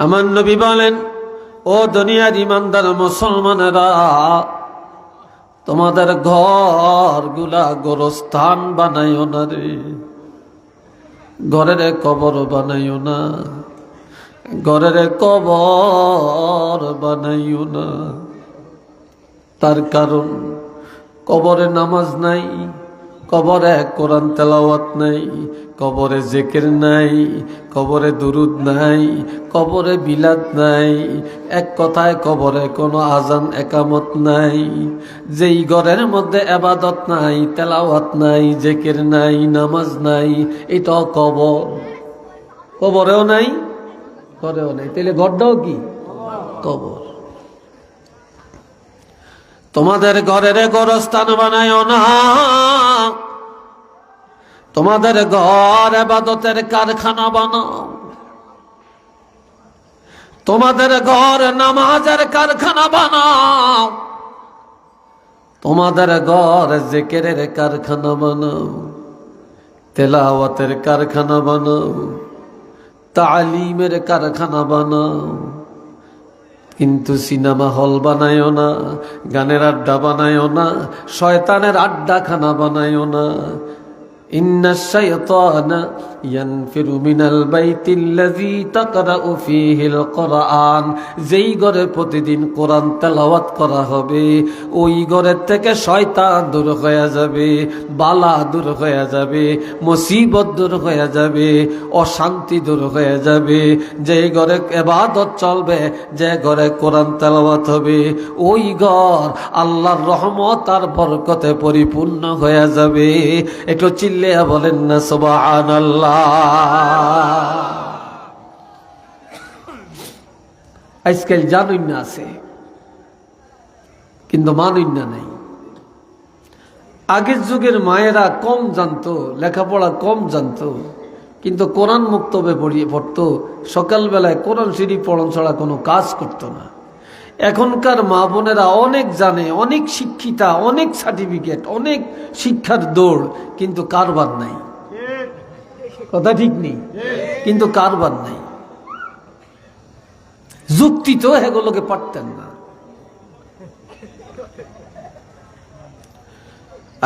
আমার নবী বলেন, ও দুনিয়ার ইমানদার মুসলমানেরা, তোমাদের ঘরগুলা গোরস্থান বানাইও না রে, ঘরের কবর বানাইও না, ঘরের কবর বানাইও না। তার কারণ কবরে নামাজ নাই, কবরে কোরআন তেলাওয়াত নাই, কবরে জিকির নাই, কবরে দুরুদ নাই, কবরে বিলাদ নাই, এক কথায় কবরে কোনো আজান একামত নাই। যেই ঘরের মধ্যে ইবাদত নাই, তেলাওয়াত নাই, জিকির নাই, নামাজ নাই, এটা কবর। কবরেও নাই, ঘরেও নাই, তাহলে ঘরটাও কি? কবর। তোমাদের ঘরের গোরস্থান বানায়ও না, তোমাদের ঘর ইবাদতের কারখানা বানাও, তোমাদের ঘর নামাজের কারখানা বানাও, তোমাদের ঘর জিকিরের কারখানা বানাও, তেলাওয়াতের কারখানা বানাও, তালিমের কারখানা বানাও। কিন্তু সিনেমা হল বানায়ও না, গানের আড্ডা বানায়ও না, শয়তানের আড্ডাখানা বানায়ও না। ইন্নাশ শাইতানা ইয়ানফিরু মিনাল বাইতিল্লাযী তাকরাউ ফীহিল কুরআন, যেই ঘরে প্রতিদিন কোরআন তেলাওয়াত করা হবে, ওই ঘরের থেকে শয়তান দূর হয়ে যাবে, বালা দূর হয়ে যাবে, মুসিবত দূর হয়ে যাবে, অশান্তি দূর হয়ে যাবে। যেই ঘরে ইবাদত চলবে, যে ঘরে কোরআন তেলাওয়াত হবে, ওই ঘর আল্লাহর রহমত আর বরকতে পরিপূর্ণ হয়ে যাবে। একটু চিল্লিয়ে বলেন না সুবহানাল্লাহ। আজকাল জানুন না আছে, কিন্তু মানুন না নাই। আগের যুগের মায়েরা কম জানতো, লেখাপড়া কম জানতো, কিন্তু কোরআন মুক্তবে পড়তো। সকালবেলায় কোরআন শরীফ পড়ন ছাড়া কোনো কাজ করতো না। এখনকার মা বোনেরা অনেক জানে, অনেক শিক্ষিতা, অনেক সার্টিফিকেট, অনেক শিক্ষার দৌড়, কিন্তু কারবার নাই। কথা ঠিক নেই, কিন্তু কারবার নাই। যুক্তি তো এগুলোকে পারতেন না।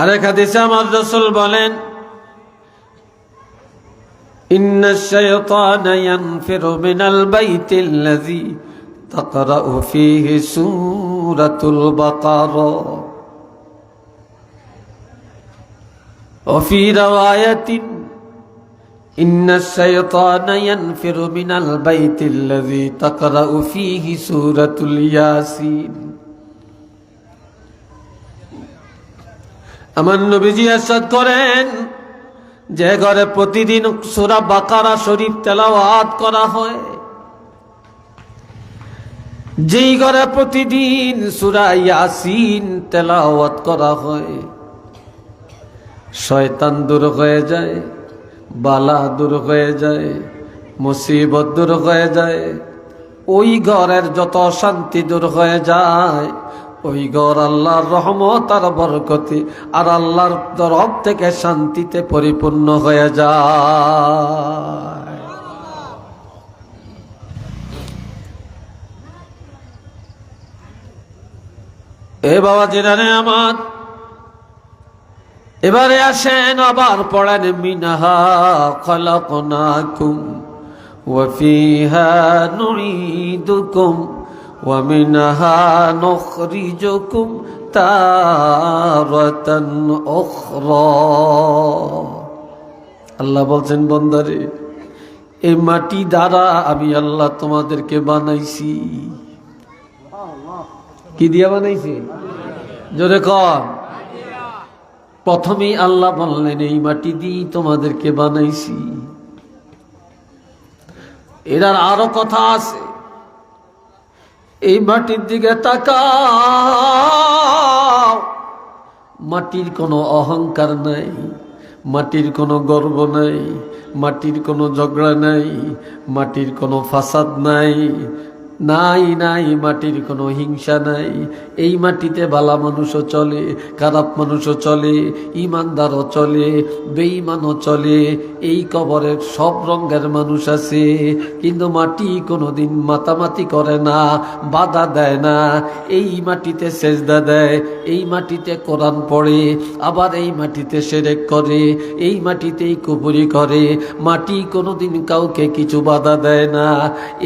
আরেক হাদিসে আমার রাসূল বলেন, ইন্নাশ শাইতানা ইয়ানফিরু মিনাল বাইতিল্লাযী তাকরাউ ফীহি সূরাতুল বাকারা ওয়া ফী রাওয়ায়াতিন ইন্নাশ শাইতানা ইয়ানফিরু মিনাল বাইতিল্লাযী তাকরাউ ফীহি সূরাতুল ইয়াসিন। আমার নবীজি ইরশাদ করেন, যে ঘরে প্রতিদিন সূরা বাকারা শরীফ তেলাওয়াত করা হয়, যেই ঘরে প্রতিদিন সূরা ইয়াসিন তেলাওয়াত করা হয়, শয়তান দূর হয়ে যায়, বালা দূর হয়ে যায়, মুসিবত দূর হয়ে যায়, ওই ঘরের যত শান্তি দূর হয়ে যায়। ওই ঘর আল্লাহর রহমত আর বরকতে আর আল্লাহর তরফ থেকে শান্তিতে পরিপূর্ণ হয়ে যায়। এ বাবা জিরানে আমার, এবারে আসেন আবার পড়েন, মিনহা খালাকনাকুম ওয়া ফিহা নুঈদুকুম ওয়া মিনহা নুখরিজুকুম তারাতান উখরা। আল্লাহ বলছেন, বান্দারে, এই মাটি দ্বারা আমি আল্লাহ তোমাদেরকে বানাইছি। কি দিয়া বানাইছি? জোরে কর। প্রথমেই আল্লাহ বললেন, এই মাটি দিয়ে তোমাদেরকে বানাইছি। এটার আরো কথা আছে। এই মাটির দিকে তাকাও, মাটির কোনো অহংকার নাই, মাটির কোনো গর্ব নাই, মাটির কোনো ঝগড়া নাই, মাটির কোনো ফাসাদ নাই, নাই নাই, মাটির কোনো হিংসা নাই। এই মাটিতে ভালো মানুষও চলে, খারাপ মানুষও চলে, ইমানদারও চলে, বেঈমানও চলে। এই কবরে সব রঙের মানুষ আছে, কিন্তু মাটি কোনোদিন মাতামাতি করে না, বাধা দেয় না। এই মাটিতে সেজদা দেয়, এই মাটিতে কোরআন পড়ে, আবার এই মাটিতে শিরক করে, এই মাটিতেই কুফরি করে। মাটি কোনোদিন কাউকে কিছু বাধা দেয় না।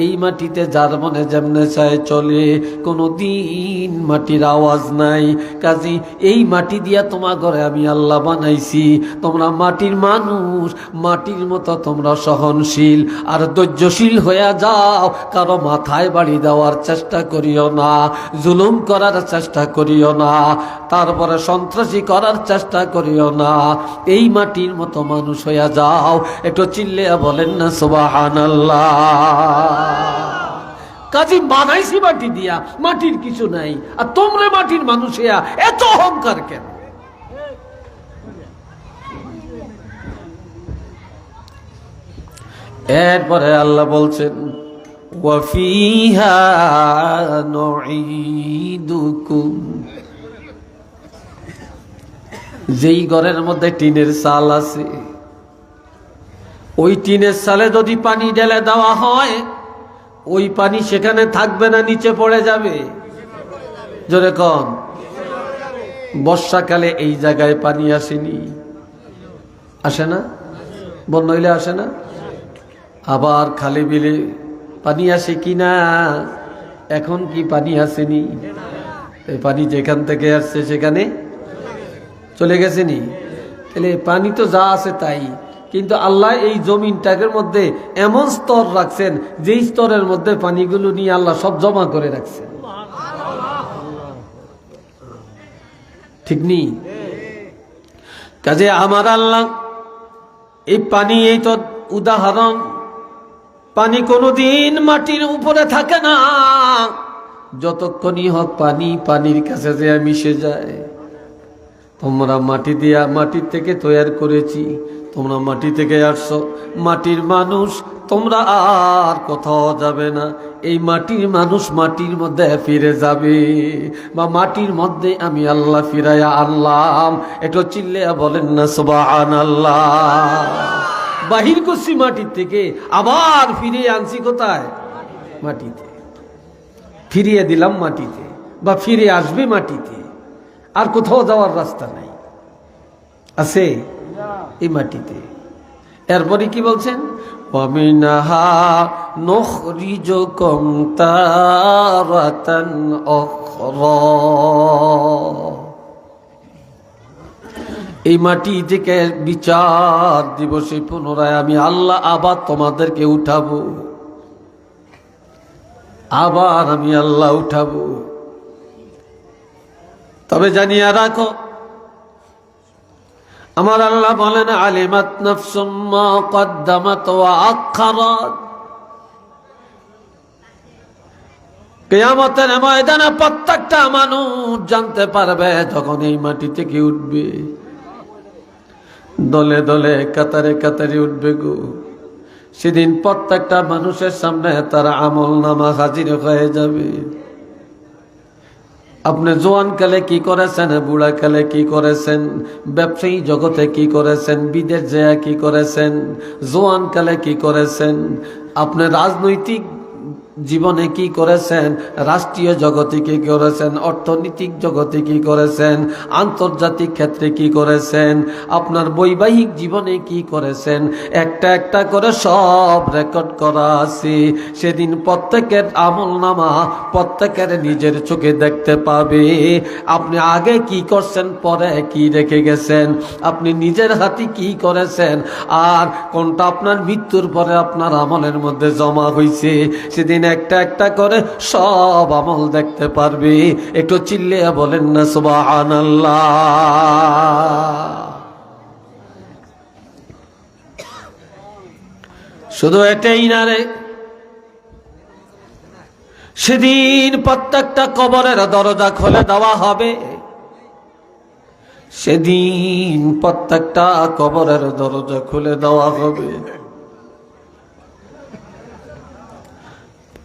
এই মাটিতে যার মনে যেমনে চায় চলে, কোনোদিন মাটির আওয়াজ নাই। কাজী এই মাটি দিয়া তোমার ঘরে আমি আল্লাহ বানাইছি। তোমরা মাটির মানুষ, মাটির মতো তোমরা সহনশীল আর ধৈর্যশীল হয়ে যাও। কারো মাথায় বাড়ি দেওয়ার চেষ্টা করিও না, জুলুম করার চেষ্টা করিও না, তারপরে সন্ত্রাসী করার চেষ্টা করিও না। এই মাটির মতো মানুষ হয়ে যাও। একটু চিল্লে বলেন না সুবহানাল্লাহ। কাজী বানাইছি মাটি দিয়া, মাটির কিছু নাই, আর তোমরা মাটির মানুষ হইয়া এত অহংকার কেন? এরপরে আল্লাহ বলছেন ওয়াফিহা নুঈদুকুম, যেই ঘরের মধ্যে টিনের চাল আছে, ওই টিনের চালে যদি পানি ঢেলে দেওয়া হয়, ওই পানি সেখানে থাকবে না, নিচে পড়ে যাবে। জোরে কন। বর্ষাকালে এই জায়গায় পানি আসেনি, আসে না? বন্যা হইলে আসে না? আবার খালি বিলে পানি আসে কি না? এখন কি পানি আসেনি? এই পানি যেখান থেকে আসছে সেখানে চলে গেছেনি। তাহলে পানি তো যা আছে তাই, কিন্তু আল্লাহ এই জমিনটাকের মধ্যে এমন স্তর রাখছেন, যেই স্তরের মধ্যে পানিগুলো নিয়ে আল্লাহ সব জমা করে রাখছেন। ঠিক নেই? কাজে আমার আল্লাহ এই পানি, এই তো উদাহরণ, পানি কোনোদিন মাটির উপরে থাকে না। যতক্ষণই হোক পানি পানির কাছে যে মিশে যায়। তোমরা মাটি দিয়া, মাটির থেকে তৈরি করেছি, তোমরা মাটি থেকে আসছো, মাটির মানুষ, তোমরা আর কোথাও যাবে না। এই মাটির মানুষ মাটির মধ্যে ফিরে যাবে, বা মাটির মধ্যে আমি আল্লাহ ফিরাইয়া আনলাম। একটু চিল্লে বলেন না সুবহানাল্লাহ। বাহির করছি মাটির থেকে, আবার ফিরিয়ে আনছি কোথায়? মাটিতে। ফিরিয়ে দিলাম মাটিতে, বা ফিরে আসবে মাটিতে। আর কোথাও যাওয়ার রাস্তা নাই, আছে এই মাটিতে। এরপরে কি বলছেন? ওয়ামিনহা নুখরিজুকুম তারাতান উখরা, এই মাটি থেকে বিচার দিবসে পুনরায় আমি আল্লাহ আবার তোমাদেরকে উঠাবো, আবার আমি আল্লাহ উঠাবো। তবে জানিয়ে রাখো, আমার আল্লাহ বলেন আলিমাত নাফসুম মা কদ্দামাত ওয়া আখারাত, কিয়ামতের ময়দানে প্রত্যেকটা মানুষ জানতে পারবে, যখন এই মাটি থেকে উঠবে, দলে দলে কাতারে কাতারে উঠবে গো। সেদিন প্রত্যেকটা মানুষের সামনে তার আমল নামা হাজির হয়ে যাবে। আপনি জোয়ান কালে কি করেছেন, বুড়া কালে কি করেছেন, ব্যবসায়ী জগতে কি করেছেন, বিদেশ যায় কি করেছেন, জোয়ান কালে কি করেছেন, আপনি রাজনৈতিক জীবনে কি করেছেন, রাষ্ট্রীয় জগতে কি করেছেন, অর্থনৈতিক জগতে কি করেছেন, আন্তর্জাতিক ক্ষেত্রে কি করেছেন, আপনার বৈবাহিক জীবনে কি করেছেন, একটা একটা করে সব রেকর্ড করা আছে। সেদিন প্রত্যেকের আমলনামা প্রত্যেকের নিজের চোখে দেখতে পাবে। আপনি আগে কি করছেন, পরে কি রেখে গেছেন, আপনি নিজের হাতে কি করেছেন, আর কোনটা আপনার মৃত্যুর পরে আপনার আমলের মধ্যে জমা হয়েছে, সেদিন একটা একটা করে সব আমল দেখতে পারবে। একটু চিল্লে বলেন না সুবহানাল্লাহ। শুধু এটাই না রে, সেদিন প্রত্যেকটা কবরের দরজা খুলে দেওয়া হবে। সেদিন প্রত্যেকটা কবরের দরজা খুলে দেওয়া হবে।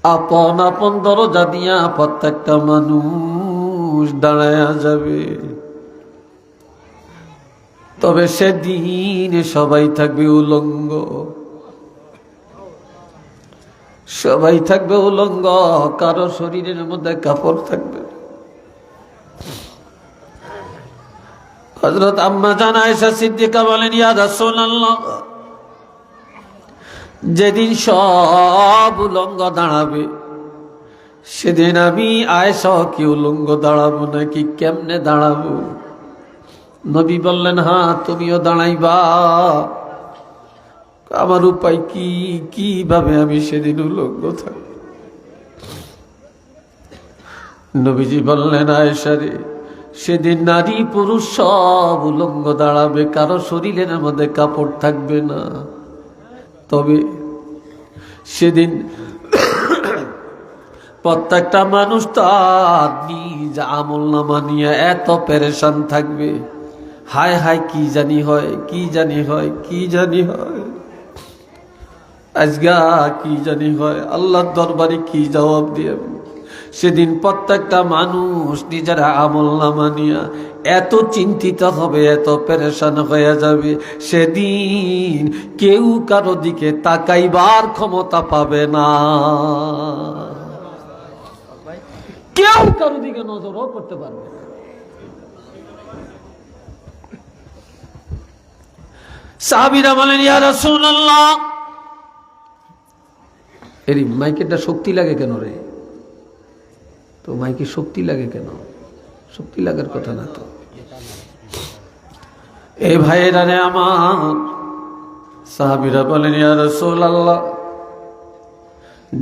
আপন আপন দরজা দিয়া প্রত্যেকটা মানুষ দাঁড়ায়া যাবে। তবে সেদিন সবাই থাকবে উলঙ্গ, সবাই থাকবে উলঙ্গ, কারো শরীরের মধ্যে কাপড় থাকবে। হযরত আম্মা জান আয়েশা সিদ্দিকা বলেন, ইয়া রাসূলুল্লাহ, যেদিন সব উলঙ্গ দাঁড়াবে সেদিন আমি আয়েশা কি উলঙ্গ দাঁড়াবো নাকি কেমনে দাঁড়াবো? নবী বললেন, হ্যাঁ তুমিও দাঁড়াইবা। আমার উপায় কি, কিভাবে আমি সেদিন উলঙ্গ থাকব? নবীজি বললেন, আয়েশা রে, সেদিন নারী পুরুষ সব উলঙ্গ দাঁড়াবে, কারো শরীরের মধ্যে কাপড় থাকবে না। তবে সেদিন প্রত্যেকটা মানুষ তার নিজ আমলনামা নিয়ে এত পেরেশান থাকবে, হায় হায় কি জানি হয়, কি জানি হয়, কি জানি হয়, আজগা কি জানি হয়, আল্লাহর দরবারে কি জবাব দিয়ে। সেদিন প্রত্যেকটা মানুষ নিজের আমলনামা নিয়ে এত চিন্তিত হবে, এত পেরেশান হয়ে যাবে, সেদিন কেউ কারো দিকে তাকাইবার ক্ষমতা পাবে না, কেউ কারো দিকে নজরও করতে পারবে না। সাহাবীরা বলেন, ইয়া রাসূলুল্লাহ, এর মাইকেরটা শক্তি লাগে কেন রে? তো মাইকে শক্তি লাগে কেন? শক্তি লাগার কথা না তো। এই ভাইয়েরা রে আমার, সাহাবীরা বলেন, ইয়া রাসূলুল্লাহ,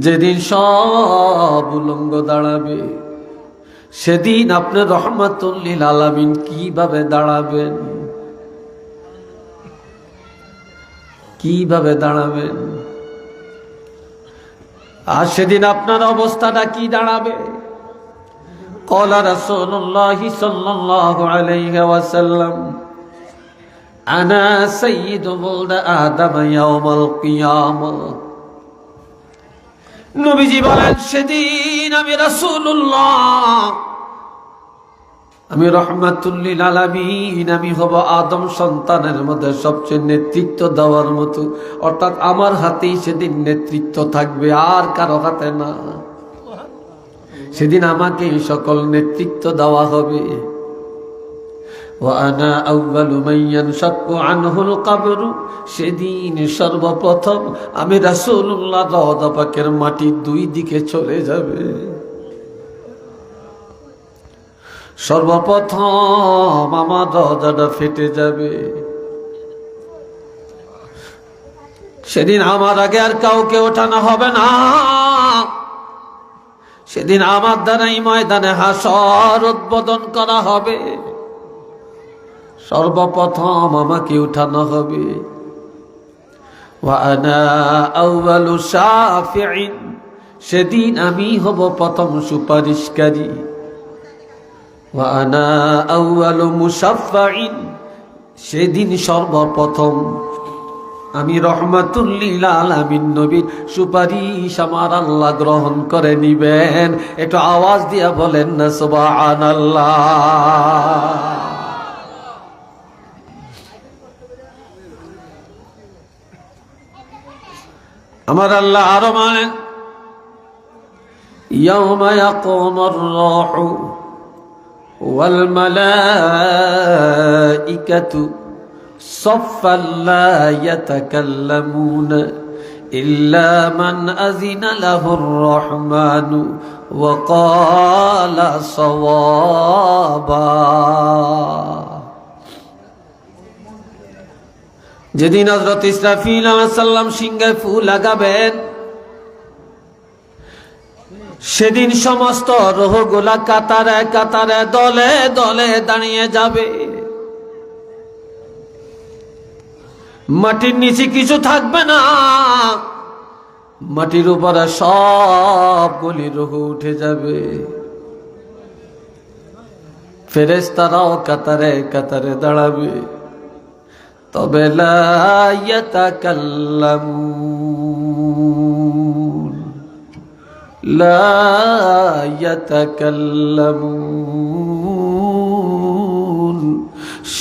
যেদিন সব উলঙ্গ দাঁড়াবে সেদিন আপনি রহমাতুল লিল আলামিন কিভাবে দাঁড়াবেন? কিভাবে দাঁড়াবেন? আর সেদিন আপনার অবস্থাটা কি দাঁড়াবে? ক্বালা রাসূলুল্লাহ সাল্লাল্লাহু আলাইহি ওয়াসাল্লাম, আনা সাইয়্যিদু ওয়ালদ আদম ইয়াউমাল কিয়ামা। নবীজি বলেন, সেদিন আমি রাসূলুল্লাহ, আমি রহমাতুল লিল আলামিন, আমি হব আদম সন্তানের মধ্যে সবচেয়ে নেতৃত্ব দেওয়ার মতো, অর্থাৎ আমার হাতেই সেদিন নেতৃত্ব থাকবে, আর কারো হাতে না। সেদিন আমাকে সকল নেতৃত্ব দেওয়া হবে। ওয়ানা আউয়ালু মান ইয়ানশাক্কু আনহুল কবর, সেদিন সর্বপ্রথম আমি রাসূলুল্লাহ রওজা পাকের মাটি দুই দিকে চলে যাবে। সর্বপ্রথম আমার রওজাটা ফেটে যাবে। সেদিন আমার আগে আর কাউকে ওঠানো হবে না। সেদিন আমার দ্বারাই ময়দানে হাসর উদ্বোধন করা হবে। সর্বপ্রথম আমাকে উঠানো হবে। ওয়া আনা আউয়ালু শাফিঈন, সেদিন আমি হব প্রথম সুপারিশকারী। ওয়া আনা আউয়ালু মুশাফফাঈন, সেদিন সর্বপ্রথম আমি রহমাতুল লিল আলামিন নবীর সুপারিশ আমার আল্লাহ গ্রহণ করে নিবেন। একটু আওয়াজ দিয়া বলেন না সুবহানাল্লাহ। আমার আল্লাহ আরো বলেন, ইয়াউমা ইয়াকুমুর রূহু ওয়াল মালাইকাতু সাফফান লা ইয়াতাকাল্লামুনা ইল্লা মান আযিনা লাহুর রহমানু ওয়া ক্বালা সাওয়াবা। যেদিন হযরত ইসরাফিল আলাইহিস সালাম সিংহায় ফু লাগাবেন, সেদিন সমস্ত রূহগুলা কাতারে কাতারে দলে দলে দাঁড়িয়ে যাবে। মাটির নিচে কিছু থাকবে না, মাটির উপরে সবগুলি রূহ উঠে যাবে। ফেরেশতারাও কাতারে কাতারে দাঁড়াবে, তবে লা ইয়াতাকাল্লামুন, লা ইয়াতাকাল্লামুন,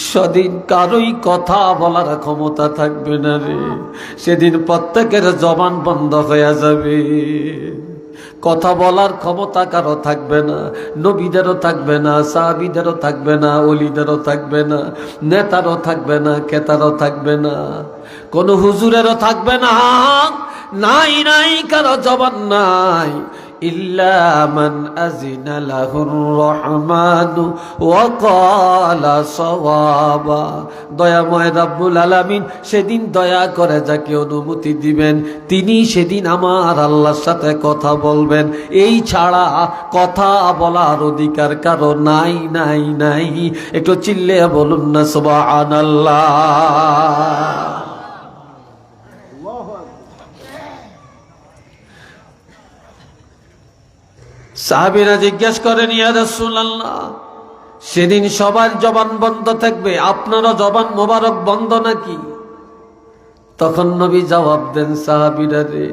সেদিন কারোই কথা বলার ক্ষমতা থাকবে না রে। সেদিন প্রত্যেকের জবান বন্ধ হয়ে যাবে, কথা বলার ক্ষমতা কারো থাকবে না। নবীদেরও থাকবে না, সাহাবীদেরও থাকবে না, ওলিদেরও থাকবে না, নেতারও থাকবে না, ক্রেতারও থাকবে না, কোন হুজুরেরও থাকবে না। নাই নাই কারো জবান নাই। ইল্লা মান আযিনা লাহুর রহমানু ওয়া ক্বালা সাওয়াবা। দয়াময় রব্বুল আলামিন সেদিন দয়া করে যাকে অনুমতি দিবেন তিনি সেদিন আমার আল্লাহর সাথে কথা বলবেন। এই ছাড়া কথা বলার অধিকার কারো নাই নাই নাই। একটু চিল্লে বলুন না সুবহানাল্লাহ। সাহাবীরা জিজ্ঞেস করেন, ইয়া রাসূলুল্লাহ, সেদিন সবার জবান বন্ধ থাকবে, আপনারও জবান মোবারক বন্ধ নাকি? তখন নবী জবাব দেন, সাহাবীরা রে,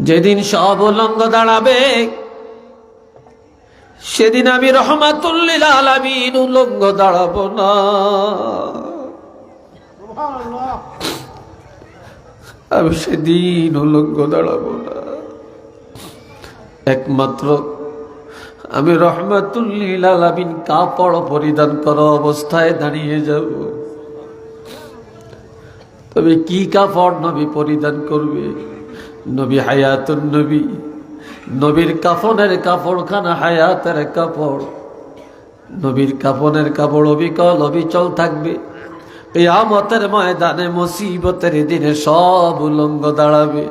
যেদিন সব উলঙ্গ দাঁড়াবে সেদিন আমি রহমাতুল লিল আলামিন উলঙ্গ দাঁড়াবো না। আমি সেদিন উলঙ্গ দাঁড়াবো না, একমাত্র আমি রহমাতুল লিল আলামিন কাপড় পরিধান করা অবস্থায় দাঁড়িয়ে যাব। তবে কি কাপড় নবী পরিধান করবে? নবী হায়াতুন নবী, নবীর কাফনের কাপড়খানা হায়াতের কাপড়। নবীর কাফনের কাপড় অবিকল অবিচল থাকবে। কিয়ামতের ময়দানে মুসিবতের দিনে সব উলঙ্গ দাঁড়াবে।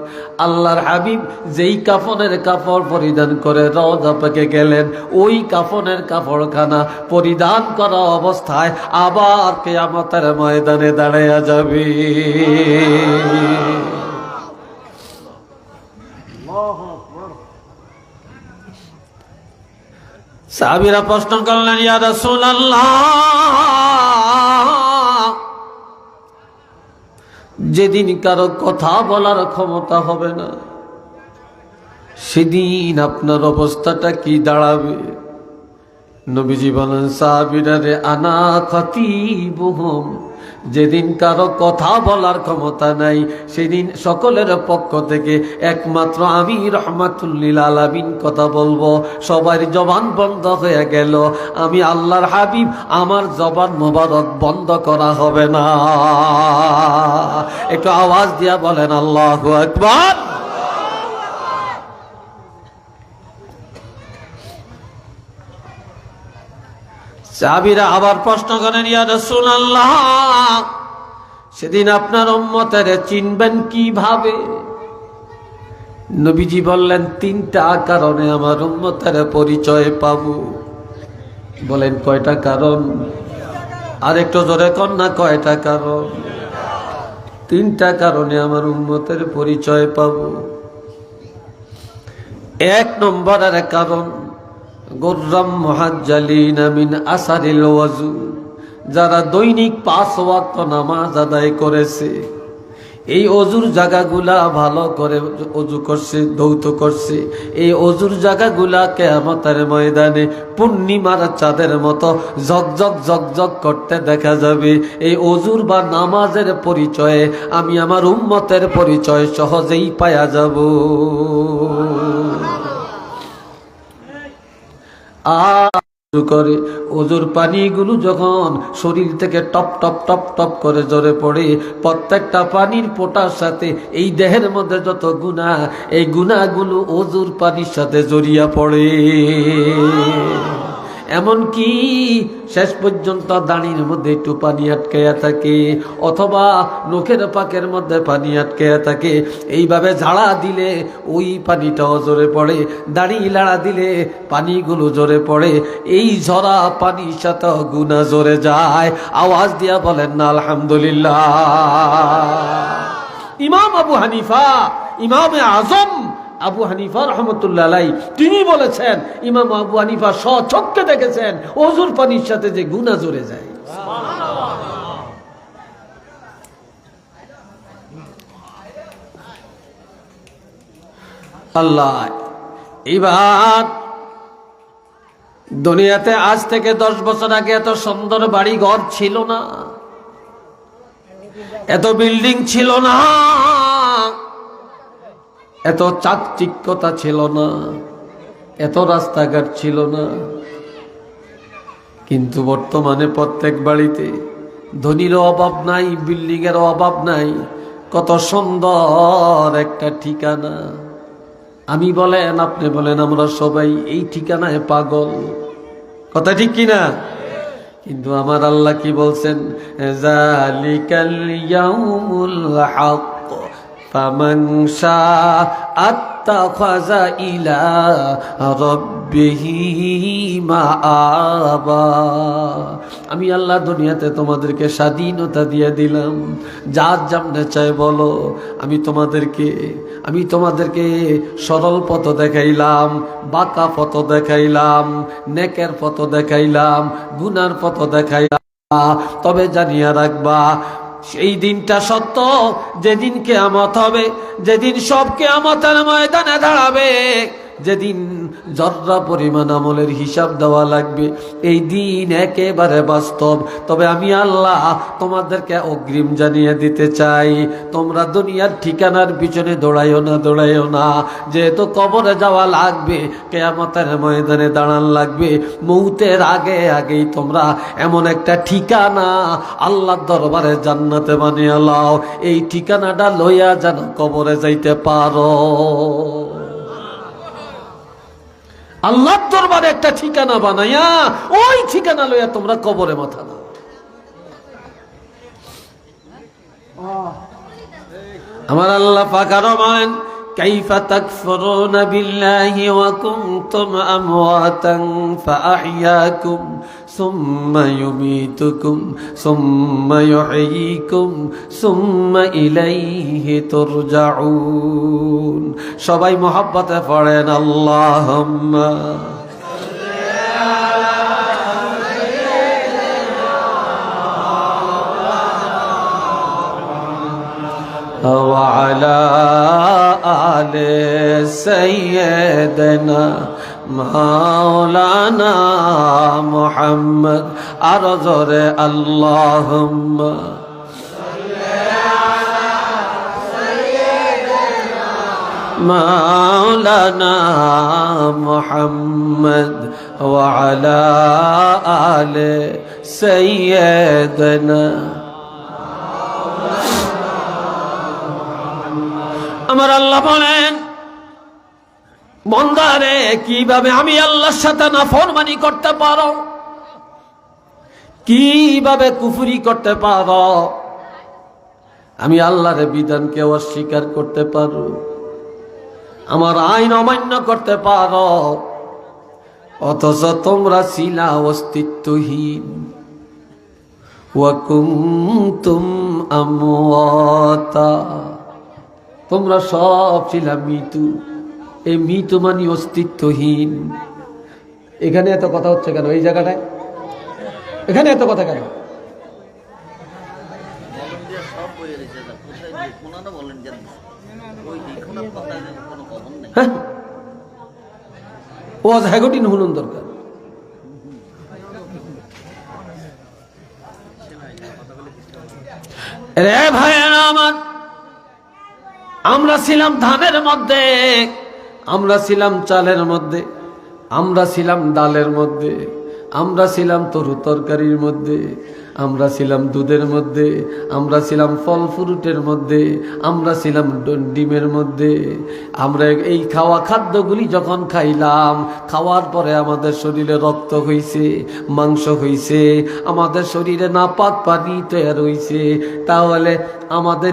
আল্লাহর হাবিব যেই কাফনের কাপড় পরিধান করে রওজা পাকে গেলেন, ওই কাফনের কাপড়খানা পরিধান করা অবস্থায় আবার কিয়ামতের ময়দানে দাঁড়ায়া যাবে। সাহাবীরা প্রশ্ন করলেন, ইয়া রাসূলুল্লাহ, যেদিন কারো কথা বলার ক্ষমতা হবে না সেদিন আপনার অবস্থাটা কি দাঁড়াবে? নবীজি বলেন, সাহাবীরা রে, আনা খতিবুহুম, যেদিন কারো কথা বলার ক্ষমতা নাই সেদিন সকলের পক্ষ থেকে একমাত্র আমি রহমাতুল লিল আলামিন কথা বলবো। সবার জবান বন্ধ হয়ে গেল, আমি আল্লাহর হাবিব আমার জবান মোবারক বন্ধ করা হবে না। একটু আওয়াজ দিয়া বলেন আল্লাহু আকবার। সাহাবীরা আবার প্রশ্ন করেন, ইয়া রাসূলুল্লাহ, সেদিন আপনার উম্মতের চিনবেন কিভাবে? নবীজি বললেন, তিনটা কারণে আমার উম্মতের পরিচয় পাবো। বলেন কয়টা কারণ? আর একটু জোরে কর না, কয়টা কারণ? তিনটা কারণে আমার উম্মতের পরিচয় পাবো। এক নম্বরের কারণ, গুররাম মুহাজ্জালিনা মিন আসারিল ওয়াজু, যারা দৈনিক 5 ওয়াক্ত নামাজ আদায় করেছে, এই অজুর জায়গাগুলা ভালো করে অজু করছে, ধৌত করছে, এই অজুর জায়গাগুলা কিয়ামতের ময়দানে পূর্ণিমার চাঁদের মতো ঝকঝক ঝকঝক করতে দেখা যাবে। এই অজুর বা নামাজের পরিচয়ে আমি আমার উম্মতের পরিচয় সহজেই পাওয়া যাব। করে ওজুর পানিগুলো যখন শরীর থেকে টপ টপ টপ টপ করে ঝরে পড়ে, প্রত্যেকটা পানির ফোঁটার সাথে এই দেহের মধ্যে যত গুনাহ, এই গুনাহগুলো ওজুর পানির সাথে জড়িয়ে পড়ে। এমনকি শেষ পর্যন্ত দাড়ির মধ্যে একটু পানি আটকায়া থাকে, অথবা নখের পাকের মধ্যে পানি আটকায়া থাকে। এইভাবে ঝাড়া দিলে ওই পানিটাও ঝরে পড়ে, দাড়ি লাড়া দিলে পানিগুলো ঝরে পড়ে। এই ঝরা পানির সাথে গুনাহ ঝরে যায়। আওয়াজ দিয়া বলেন না আলহামদুলিল্লাহ। ইমাম আবু হানিফা, ইমামে আজম আবু হানিফা রহমতুল্লাহ আলাইহি, তিনি বলেছেন, ইমাম আবু হানিফা স্বচক্ষে দেখেছেন ওজুর পানির সাথে যে গুনাহ জড়ে যায়। আল্লাহ, এবার দুনিয়াতে আজ থেকে 10 বছর আগে এত সুন্দর বাড়ি ঘর ছিল না, এত বিল্ডিং ছিল না, এত চাকচিক্যতা ছিল না, এত রাস্তাঘাট ছিল না। কিন্তু বর্তমানে প্রত্যেক বাড়িতে ধনীরও অভাব নাই, বিল্ডিং এর অভাব নাই। কত সুন্দর একটা ঠিকানা। আমি বলেন, আপনি বলেন, আমরা সবাই এই ঠিকানায় পাগল। কথা ঠিক কিনা? কিন্তু আমার আল্লাহ কি বলছেন? যালিকাল ইয়াউমুল হক ফামান শাআ আত্তাখাযা ইলা রাব্বিহি মাআবা। আমি আল্লাহ দুনিয়াতে তোমাদেরকে স্বাধীনতা দিয়ে দিলাম, যার যেমনে চাই বলো। আমি তোমাদেরকে সরল পথ দেখাইলাম, বাঁকা পথ দেখাইলাম, নেকের পথ দেখাইলাম, গুনার পথ দেখাইলাম। তবে জানিয়া রাখবা, সেই দিনটা সত্য, যেদিন কিয়ামত হবে, যেদিন সব কিয়ামতের ময়দানে দাঁড়াবে, যেদিন জর্রা পরিমাণ আমলের হিসাব দেওয়া লাগবে, এই দিন একেবারে বাস্তব। তবে আমি আল্লাহ তোমাদেরকে অগ্রিম জানিয়ে দিতে চাই, তোমরা দুনিয়ার ঠিকানার পিছনে দৌড়াইও না। যেহেতু কবরে যাওয়া লাগবে, কিয়ামতের ময়দানে দাঁড়ান লাগবে, মৌতের আগেই তোমরা এমন একটা ঠিকানা আল্লাহর দরবারে জান্নাতে বানিয়ে লাও, এই ঠিকানাটা লইয়া যেন কবরে যাইতে পারো। আল্লাহর দরবারে একটা ঠিকানা বানাইয়া ওই ঠিকানা লইয়া তোমরা কবরে মাথা দাও। আমার আল্লাহ পাক আরো বলেন, কাইফা তাকফুরুনা বিল্লাহি ওয়া কুনতুম আমওয়াতান ফাআহইয়াকুম সুম্মা ইউমীতুকুম সুম্মা ইউহয়ীকুম সুম্মা ইলাইহি তুরজাউন। সবাই মুহাব্বতে পড়েন আল্লাহুম্মা وعلى آل سيدنا مولانا محمد أرزر اللهم مولانا محمد وعلى آل سيدنا। আমার আল্লাহ বলেন, বান্দারে কিভাবে আমি আল্লাহর সাথে নাফরমানি করতে পারো, কিভাবে কুফরি করতে পারো, আমি আল্লাহর বিধানকে অস্বীকার করতে পারো, আমার আইন অমান্য করতে পারো, অথচ তোমরা ছিলা অস্তিত্বহীন। ওয়া কুনতুম আমওয়াতা, তোমরা সব ছিলা মৃত্যু। এই মৃত্যু মানে অস্তিত্বহীন। এখানে এত কথা হচ্ছে কেন? এই জায়গাটায় এখানে এত কথা কেন? ও হ্যাগটিন হুনুন দরকার। রে ভাইয়েরা আমার, আমরা ছিলাম ধানের মধ্যে, আমরা ছিলাম চালের মধ্যে, আমরা ছিলাম ডালের মধ্যে, আমরা ছিলাম তরু তরকারির মধ্যে, আমরা ছিলাম দুধের মধ্যে, আমরা ছিলাম ফল ফ্রুটের মধ্যে, আমরা ছিলাম ডিমের মধ্যে। আমরা এই খাওয়া খাদ্যগুলি যখন খাইলাম, খাওয়ার পরে আমাদের শরীরে রক্ত হইছে, মাংস হইছে, আমাদের শরীরে নাপাক পানি তৈরি হইছে। তাহলে আমাদের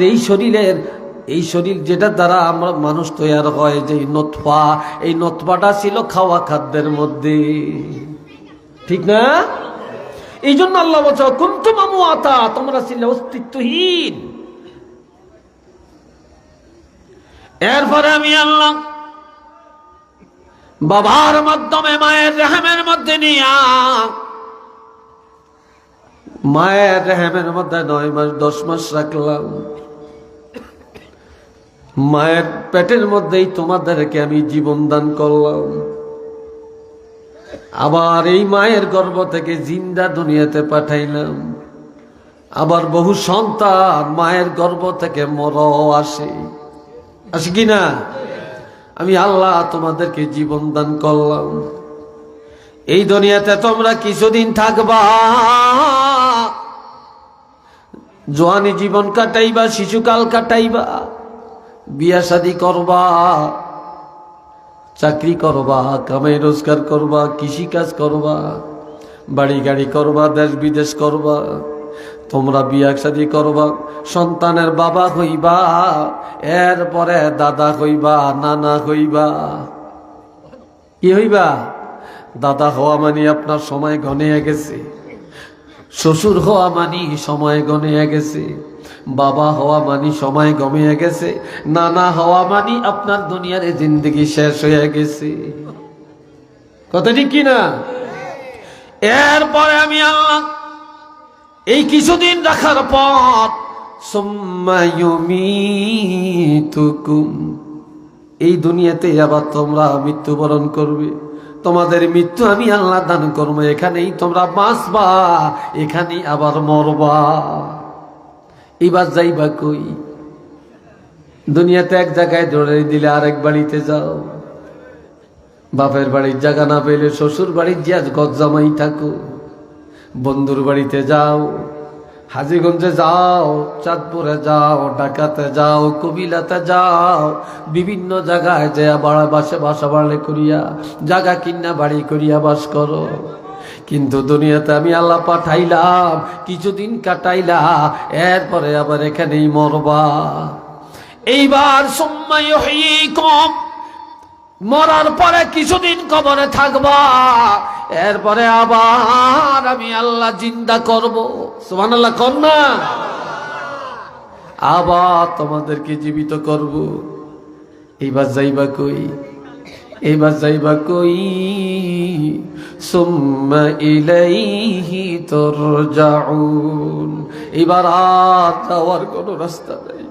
এই শরীর যেটা দ্বারা আমরা মানুষ তৈরি হয়, যে নতফা, এই নতফাটা ছিল খাওয়া খাদ্যের মধ্যে, ঠিক না? এই জন্য আল্লাহ বলছে কুনতুম আমওয়াতা, তোমরা ছিলে অস্তিত্বহীন। এরপরে আমি আল্লাহ বাবার মাধ্যমে মায়ের রেহেমের মধ্যে নিয়া, মায়ের রেহেমের মধ্যে 9 মাস 10 মাস রাখলাম। মায়ের পেটের মধ্যেই তোমাদেরকে আমি জীবন দান করলাম, আবার এই মায়ের গর্ভ থেকে জিন্দা দুনিয়াতে পাঠাইলাম। আবার বহু সন্তান মায়ের গর্ভ থেকে মরও আসে কিনা? আমি আল্লাহ তোমাদেরকে জীবন দান করলাম। এই দুনিয়াতে তোমরা কিছুদিন থাকবা, জোয়ানি জীবন কাটাইবা, শিশুকাল কাটাইবা, বিয়া শাদী করবা, চাকরি করবা, কামাই রোজগার করবা, কৃষিকাজ করবা, বাড়ি গাড়ি করবা, দেশ বিদেশ করবা। তোমরা বিয়া শাদী করবা, সন্তানের বাবা হইবা, এরপরে দাদা হইবা, নানা হইবা। কি হইবা? দাদা হওয়া মানে আপনার সময় গনিয়ে গেছে, শ্বশুর হওয়া মানি সময় গনিয়ে গেছে, বাবা হওয়া মানি সময় গমিয়ে গেছে, নানা হওয়া মানি আপনার দুনিয়ার জিন্দগি শেষ হয়ে গেছে। কথা ঠিক কিনা? এরপরে আমি আল্লাহ এই কিছুদিন রাখার পর সুম্মা ইউমীতুকুম, এই দুনিয়াতে আবার তোমরা মৃত্যুবরণ করবে। তোমাদের মৃত্যু আমি আল্লাহ দান করবো, এখানেই তোমরা বাঁচবা, এখানেই আবার মরবা। এবার যাইবা কই? দুনিয়াতে এক জায়গায় ধরে দিলে আরেক বাড়িতে যাও, বাপের বাড়ির জায়গা না পেলে শ্বশুর বাড়ির যে গজ্জামাই থাকো, বন্ধুর বাড়িতে যাও, হাজীগঞ্জে যাও, চাঁদপুরে যাও, ঢাকাতে যাও, কবিলাতে যাও, বিভিন্ন জায়গায় যে বাসা বাড়লে করিয়া জায়গা কিনা বাড়ি করিয়া বাস করো। কিন্তু দুনিয়াতে আমি আল্লাহ পাঠাইলাম, কিছুদিন কাটাইলা, এরপরে আবার এখানেই মরবা। এইবার সুম্মা ইউহয়ীকুম, মরার পরে কিছুদিন কবরে থাকবা, এরপরে আবার আমি আল্লাহ জিন্দা করব। সুবহানাল্লাহ কর না? আবার তোমাদেরকে জীবিত করব। এইবার যাইবা কই? এইবার যাইবা কই? সুম্মা ইলাইহি তুরজাউন, এবার আর যাওয়ার কোনো রাস্তা নাই,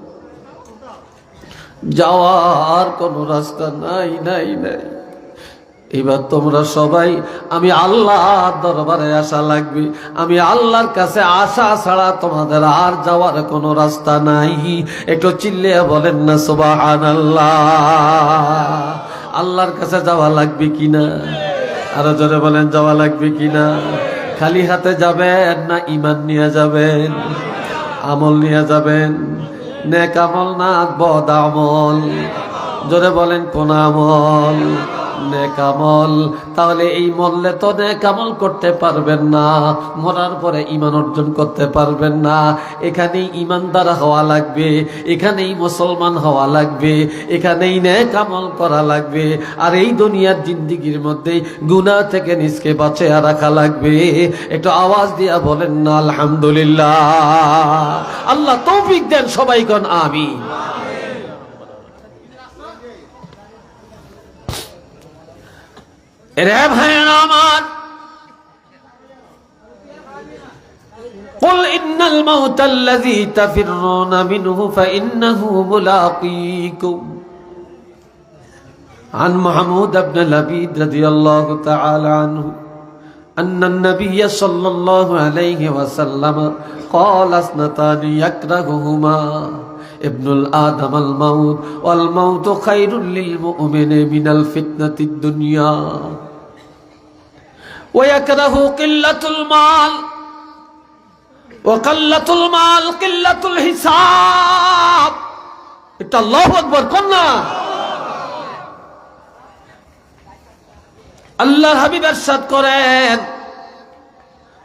যাওয়ার কোনো রাস্তা নাই নাই নাই। এবার তোমরা সবাই আমি আল্লাহর দরবারে আসা লাগবে। আমি আল্লাহর কাছে আসা ছাড়া তোমাদের আর যাওয়ার কোনো রাস্তা নাই। একটু চিল্লিয়ে বলেন না সুবহানাল্লাহ। আল্লাহর কাছে যাওয়া লাগবে কিনা? আরো জোরে বলেন, যাওয়া লাগবে কিনা? খালি হাতে যাবেন না ঈমান নিয়ে যাবেন? আমল নিয়ে যাবেন? নেক আমল না বদ আমল? জোরে বলেন কোন আমল? নেক আমল। তাহলে এই মরলে তো নেক আমল করতে পারবেন না, মরার পরে ঈমান অর্জন করতে পারবেন না। এখানেই ঈমানদার হওয়া লাগবে, এখানেই মুসলমান হওয়া লাগবে, এখানেই নেক আমল করা লাগবে। আর এই দুনিয়ার জিন্দেগির মধ্যে গুনাহ থেকে নিজকে বাঁচিয়ে রাখা লাগবে। একটু আওয়াজ দিয়া বলেন না আলহামদুলিল্লাহ। আল্লাহ তৌফিক দেন, সবাই কোন আমিন। রে ভাইরা আমার, قل إن الموت الذي تفرون منه فإنه ملاقيكم عن محمود بن لبيد رضي الله تعالى عنه أن النبي صلى الله عليه وسلم قال اثنتان يكرههما ابن الآدم الموت والموت خير للمؤمن من الفتنة الدنيا ويكره قلة المال وقلة المال قلة الحساب. এটা আল্লাহু আকবার কন্যা। আল্লাহর হাবিব ইরশাদ করেন,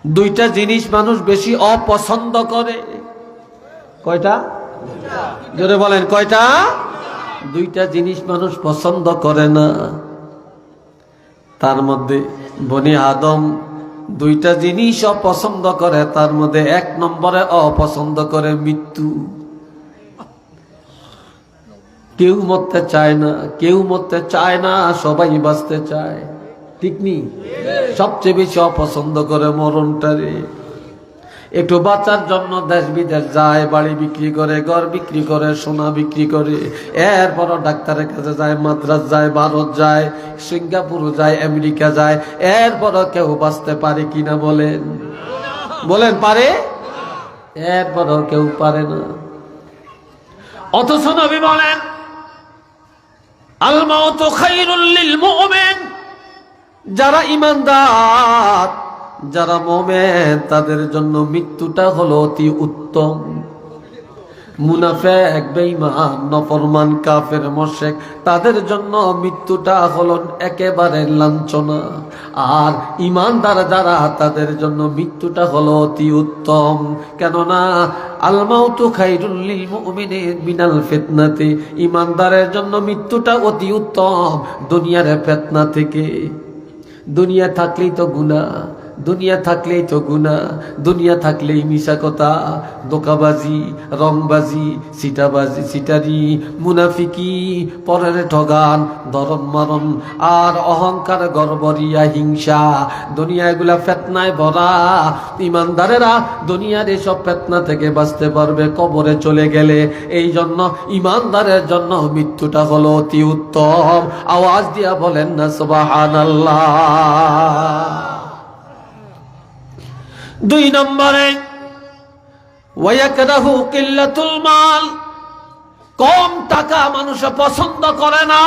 দুইটা জিনিস মানুষ বেশি অপছন্দ করে। কয়টা? জোরে বলেন, কয়টা? দুইটা জিনিস মানুষ পছন্দ করে না। তার মধ্যে বনি আদম দুইটা জিনিস অপছন্দ করে, তার মধ্যে এক নম্বরে অপছন্দ করে মৃত্যু। কেউ মরতে চায় না, কেউ মরতে চায় না, সবাই বাঁচতে চায়, ঠিক নি? সবচেয়ে বেশি অপছন্দ করে মরণটারে। একটু বাঁচার জন্য দেশ বিদেশ যায়, বাড়ি বিক্রি করে, ঘর বিক্রি করে, সোনা বিক্রি করে, এরপরও ডাক্তারের কাছে যায়, মাদ্রাজ যায়, ভারত যায়, সিঙ্গাপুর যায়, আমেরিকা যায়, এরপরও কেউ বাঁচতে পারে কিনা বলেন? বলেন পারে? এরপরও কেউ পারে না। অথচ নবী বলেন আল মাউতু খায়রুল লিল মুমিন, যারা ঈমানদার, যারা মুমিন, তাদের জন্য মৃত্যুটা হলো অতি উত্তম। মুনাফিক, বেঈমান, নাফরমান, কাফের, মুশরিক, তাদের জন্য মৃত্যুটা হলো একেবারে লাঞ্ছনা। আর ঈমানদার যারা, তাদের জন্য মৃত্যুটা হলো অতি উত্তম। কেননা আল মাউতু খায়রুল লিল মুমিনিন মিনাল ফিতনাতি, ঈমানদারের জন্য মৃত্যুটা অতি উত্তম দুনিয়ার ফিতনা থেকে। দুনিয়া থাকলেই তো গুনাহ, দুনিয়া থাকলেই তো গুনাহ, দুনিয়া থাকলেই মিশা কথা, দোকাবাজি, রংবাজি, সিটাবাজি, সিটারি, মুনাফিকি, পরের ঠগান, ধরন মারণ, আর অহংকার, গর্বরিয়া, হিংসা, দুনিয়া এগুলা ফিতনায় ভরা। ঈমানদারেরা দুনিয়ার এসব ফিতনা থেকে বাঁচতে পারবে কবরে চলে গেলে। এই জন্য ঈমানদারের জন্য মৃত্যুটা হলো অতি উত্তম। আওয়াজ দিয়া বলেন না সুবহানাল্লাহ। 2 নম্বরে ওয়ায়াকরাহু কিল্লাতুল মাল, কম টাকা মানুষ পছন্দ করে না,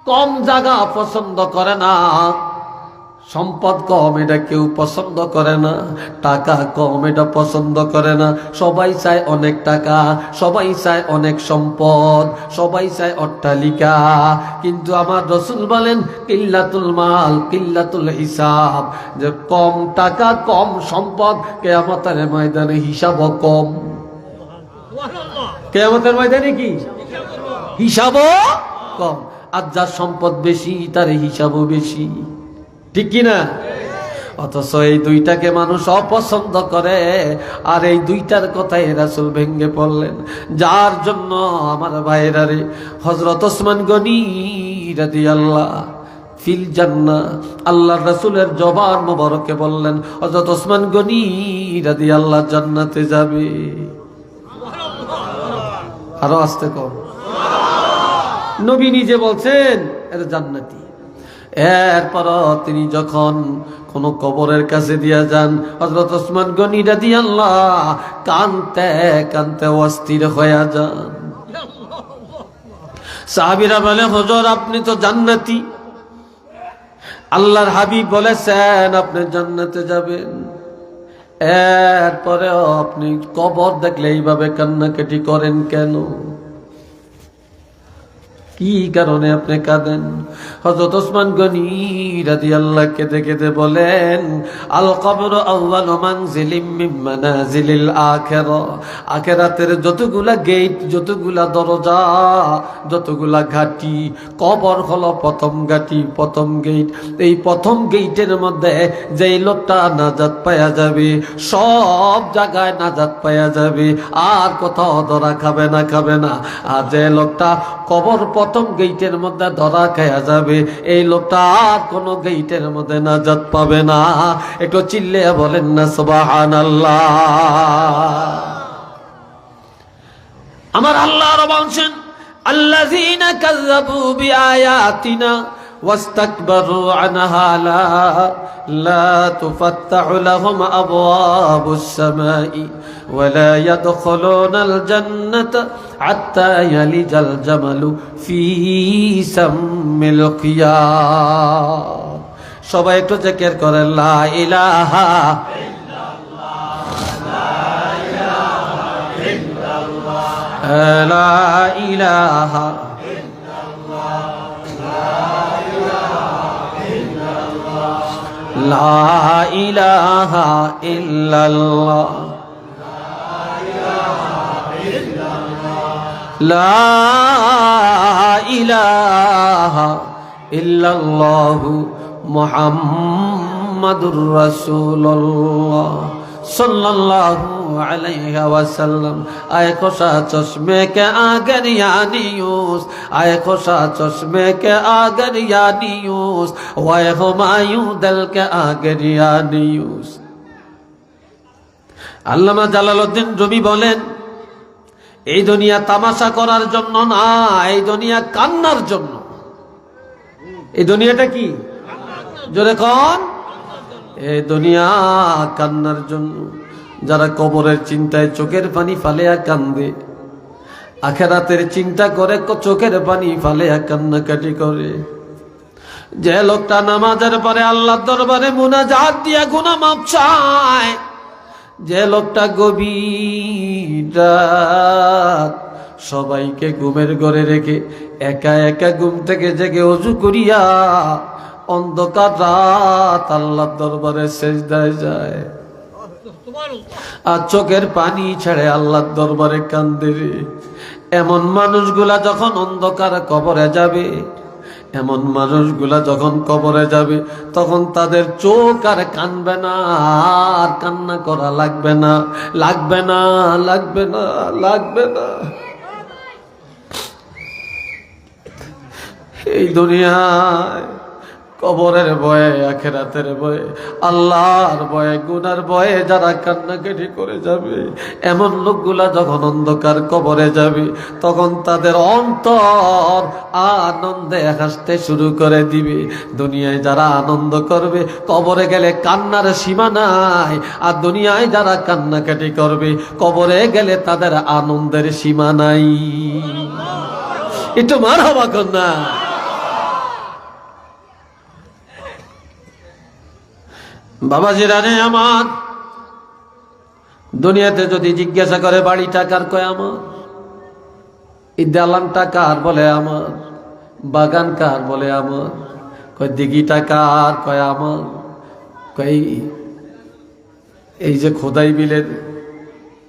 কম জায়গা পছন্দ করে না, সম্পদ কম এটা কেউ পছন্দ করে না, টাকা কম এটা পছন্দ করে না। সবাই চায় অনেক টাকা, সবাই চায় অনেক সম্পদ, সবাই চায় অট্টালিকা। কিন্তু আমার রাসূল বলেন কিল্লাতুল মাল কিল্লাতুল হিসাব, যে কম টাকা কম সম্পদ, কিয়ামতের ময়দানে হিসাবও কম। কিয়ামতের ময়দানে কি হিসাবও কম। আর যার সম্পদ বেশি তার হিসাবও বেশি, ঠিক কিনা? অথচ এই দুইটাকে মানুষ অপছন্দ করে। আর এই দুইটার কথাই রাসূল ভেঙ্গে পড়লেন, যার জন্য আমার ভাইরা রে, হযরত ওসমান গনি রাদিয়াল্লাহু ফিল জান্নাহ, আল্লাহর রাসূলের জবান মোবারকে বললেন হযরত ওসমান গনি রাদিয়াল্লাহু জান্নাতে যাবে। আরো আস্তে কর, নবী নিজে বলছেন এটা জান্নাতি। এরপর তিনি যখন কোন কবরের কাছে দিয়া যান, হযরত ওসমান গনি রাদিয়াল্লাহু কানতে কানতে অস্থির হয়ে যান। সাহাবীরা বলে হুজুর আপনি তো জান্নাতি, আল্লাহর হাবিব বলেছেন আপনি জান্নাতে যাবেন, এরপরেও আপনি কবর দেখলে এইভাবে কান্নাকাটি করেন কেন? কি কারণে আপনি কাঁদেন? হযরত ওসমান গনি রাদিয়াল্লাহু কেঁদে কেঁদে বলেন আল কবরু আউয়ালু মানজিলিম মিন মানাজিলিল আখিরাহ, আখিরাতের যতগুলা গেট, যতগুলা দরজা, যতগুলা ঘাটি, কবর হলো প্রথম ঘাটি, প্রথম গেট। এই প্রথম গেটের মধ্যে যেই লোকটা নাজাত পাওয়া যাবে, সব জায়গায় নাজাত পাওয়া যাবে, আর কোথাও ধরা খাবে না, খাবে না। আর যে লোকটা কবর প্রথম গেটের মধ্যে ধরা খায়া যাবে, এই লোকটা আর কোন গেটের মধ্যে নাজাত পাবে না। একটু চিল্লে বলেন না সুবহানাল্লাহ। আমার আল্লাহ বলছেন আল্লাযীনা কাযযাবু বিআয়াতিনা واستكبروا عنها لا تفتح لهم أبواب السماء ولا يدخلون الجنة حتى يلج الجمل في سم الخياط। সবাই একটু জিকির করেন লা ইলাহা ইল্লাল্লাহ, লা ইলাহা ইল্লাল্লাহ, লা ইলাহা লা ইলাহা ইল্লাল্লাহ, লা ইলাহা ইল্লাল্লাহু মুহাম্মাদুর রাসূলুল্লাহ सल्लल्लाहु अलैहि वसल्लम। आए खुशा चश्मे के आगर यानी यूस, आए खुशा चश्मे के आगर यानी यूस, वाए हुमायूं दल के आगर यानी यूस। আল্লামা জালালউদ্দিন রুমি বলেন, এই দুনিয়া তামাশা করার জন্য না, এই দুনিয়া কান্নার জন্য। এই দুনিয়াটা কি? জোরে কোন? এই দুনিয়া কান্নার জন্য। যারা কবরের চিন্তায় চোখের পানি ফালিয়া কান্দে, আখিরাতের চিন্তা করে চোখের পানি ফালিয়া কান্নাকাটি করে, যে লোকটা নামাজের পরে আল্লাহর দরবারে মুনাজাত দিয়া গুনাহ মাফ চায়, যে লোকটা গভীর রাত সবাইকে ঘুমের ঘরে রেখে একা একা ঘুম থেকে জেগে ওযু করিয়া অন্ধকার রাত আল্লাহর দরবারে সিজদায় যায় আর চোখের পানি ছেড়ে আল্লাহর দরবারে কান্দে রে, এমন মানুষগুলা যখন অন্ধকার কবরে যাবে, এমন মানুষগুলা যখন কবরে যাবে, তখন তাদের চোখ আর কানবে না, আর কান্না করা লাগবে না, লাগবে না, লাগবে না, লাগবে না। এই দুনিয়ায় কবরের ভয়ে, আখিরাতের ভয়ে, আল্লাহর ভয়ে, গুনার ভয়ে যারা কান্নাকাটি করে যাবে, এমন লোকগুলা যখন অন্ধকার কবরে যাবে, তখন তাদের অন্তর আনন্দে হাসতে শুরু করে দিবে। দুনিয়ায় যারা আনন্দ করবে, কবরে গেলে কান্নার সীমা নাই, আর দুনিয়ায় যারা কান্নাকাটি করবে, কবরে গেলে তাদের আনন্দের সীমা নাই। একটু মারহাবা কন্যা। বাবাজিরা রে আমার, দুনিয়াতে যদি জিজ্ঞাসা করে বাড়িটা কার, কয় আমার। এই দালানটা কার, বলে আমার। বাগান কার, বলে আমার। কয় দিঘিটা কার, কয় আমার। কয় এই যে খোদাই বিলের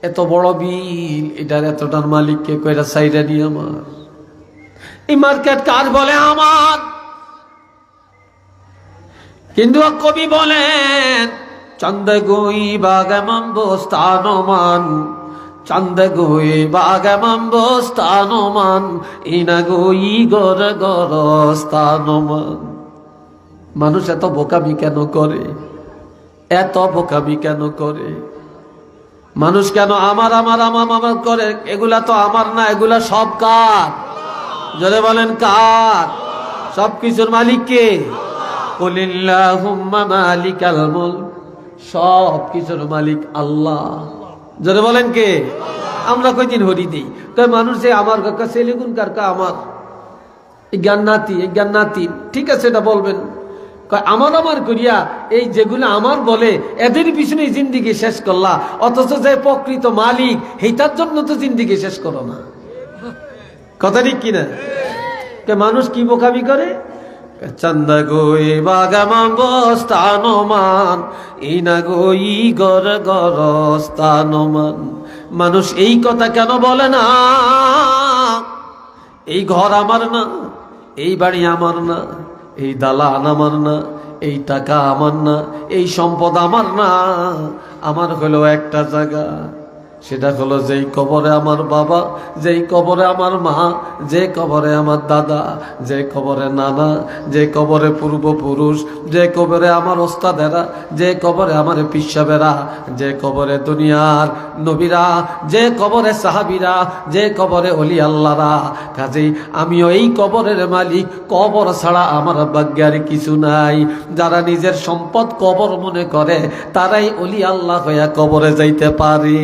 এত বড় বিল, এটার এতটার মালিককে, কয়টা সাইডা নিয়ে আমার। এই মার্কেট কার, বলে আমার। কিন্তু কবি বলেন, চন্দে গুই বাগামাম বস্তানমান, চন্দে গুই বাগামাম বস্তানমান, ইনা গুই গর গরস্তানমান। মানুষ এত বোকামি কেন করে? এত বোকামি কেন করে? মানুষ কেন আমার আমার আমার আমার করে? এগুলা তো আমার না, এগুলা সব কার? যদি বলেন কার? সব কিছুর মালিক কে? কুলিল্লাহুম্মা মালিকাল মুলক, সব কিছুর মালিক আল্লাহ। যদি বলেন কে? আমরা কয়দিন হরি দিই, কয় মানুষ যে আমার কাকা সেলিগুন কারকা আমার, এই জ্ঞানাতি, এই জ্ঞানাতি, ঠিক আছে এটা বলবেন। কয় আমার আমার করিয়া এই যেগুলো আমার বলে, এদের পিছনে জিন্দিগি শেষ করলা, অথচ যে প্রকৃত মালিক, সেইটার জন্য তো জিন্দিগি শেষ করো না। কথা ঠিক কিনা? মানুষ কি বোকামি করে? চন্দা গোই বাগামাম বস্তানমান, ইনা গই গর গরস্তানমান। মানুষ এই কথা কেন বলে না? এই ঘর আমার না, এই বাড়ি আমার না, এই দালান আমার না, এই টাকা আমার না, এই সম্পদ আমার না। আমার হলো একটা জায়গা, সেটা হলো যেই কবরে আমার বাবা, যেই কবরে আমার মা, যে কবরে আমার দাদা, যে কবরে নানা, যে কবরে পূর্বপুরুষ, যে কবরে আমার ওস্তাদেরা, যে কবরে আমার পিসাবেরা, যে কবরে দুনিয়ার নবীরা, যে কবরে সাহাবীরা, যে কবরে ওলি আল্লাহরা। কাজেই আমিও এই কবরের মালিক। কবর ছাড়া আমার ভাগ্যের কিছু নাই। যারা নিজের সম্পদ কবর মনে করে, তারাই ওলি আল্লাহ হইয়া কবরে যাইতে পারে,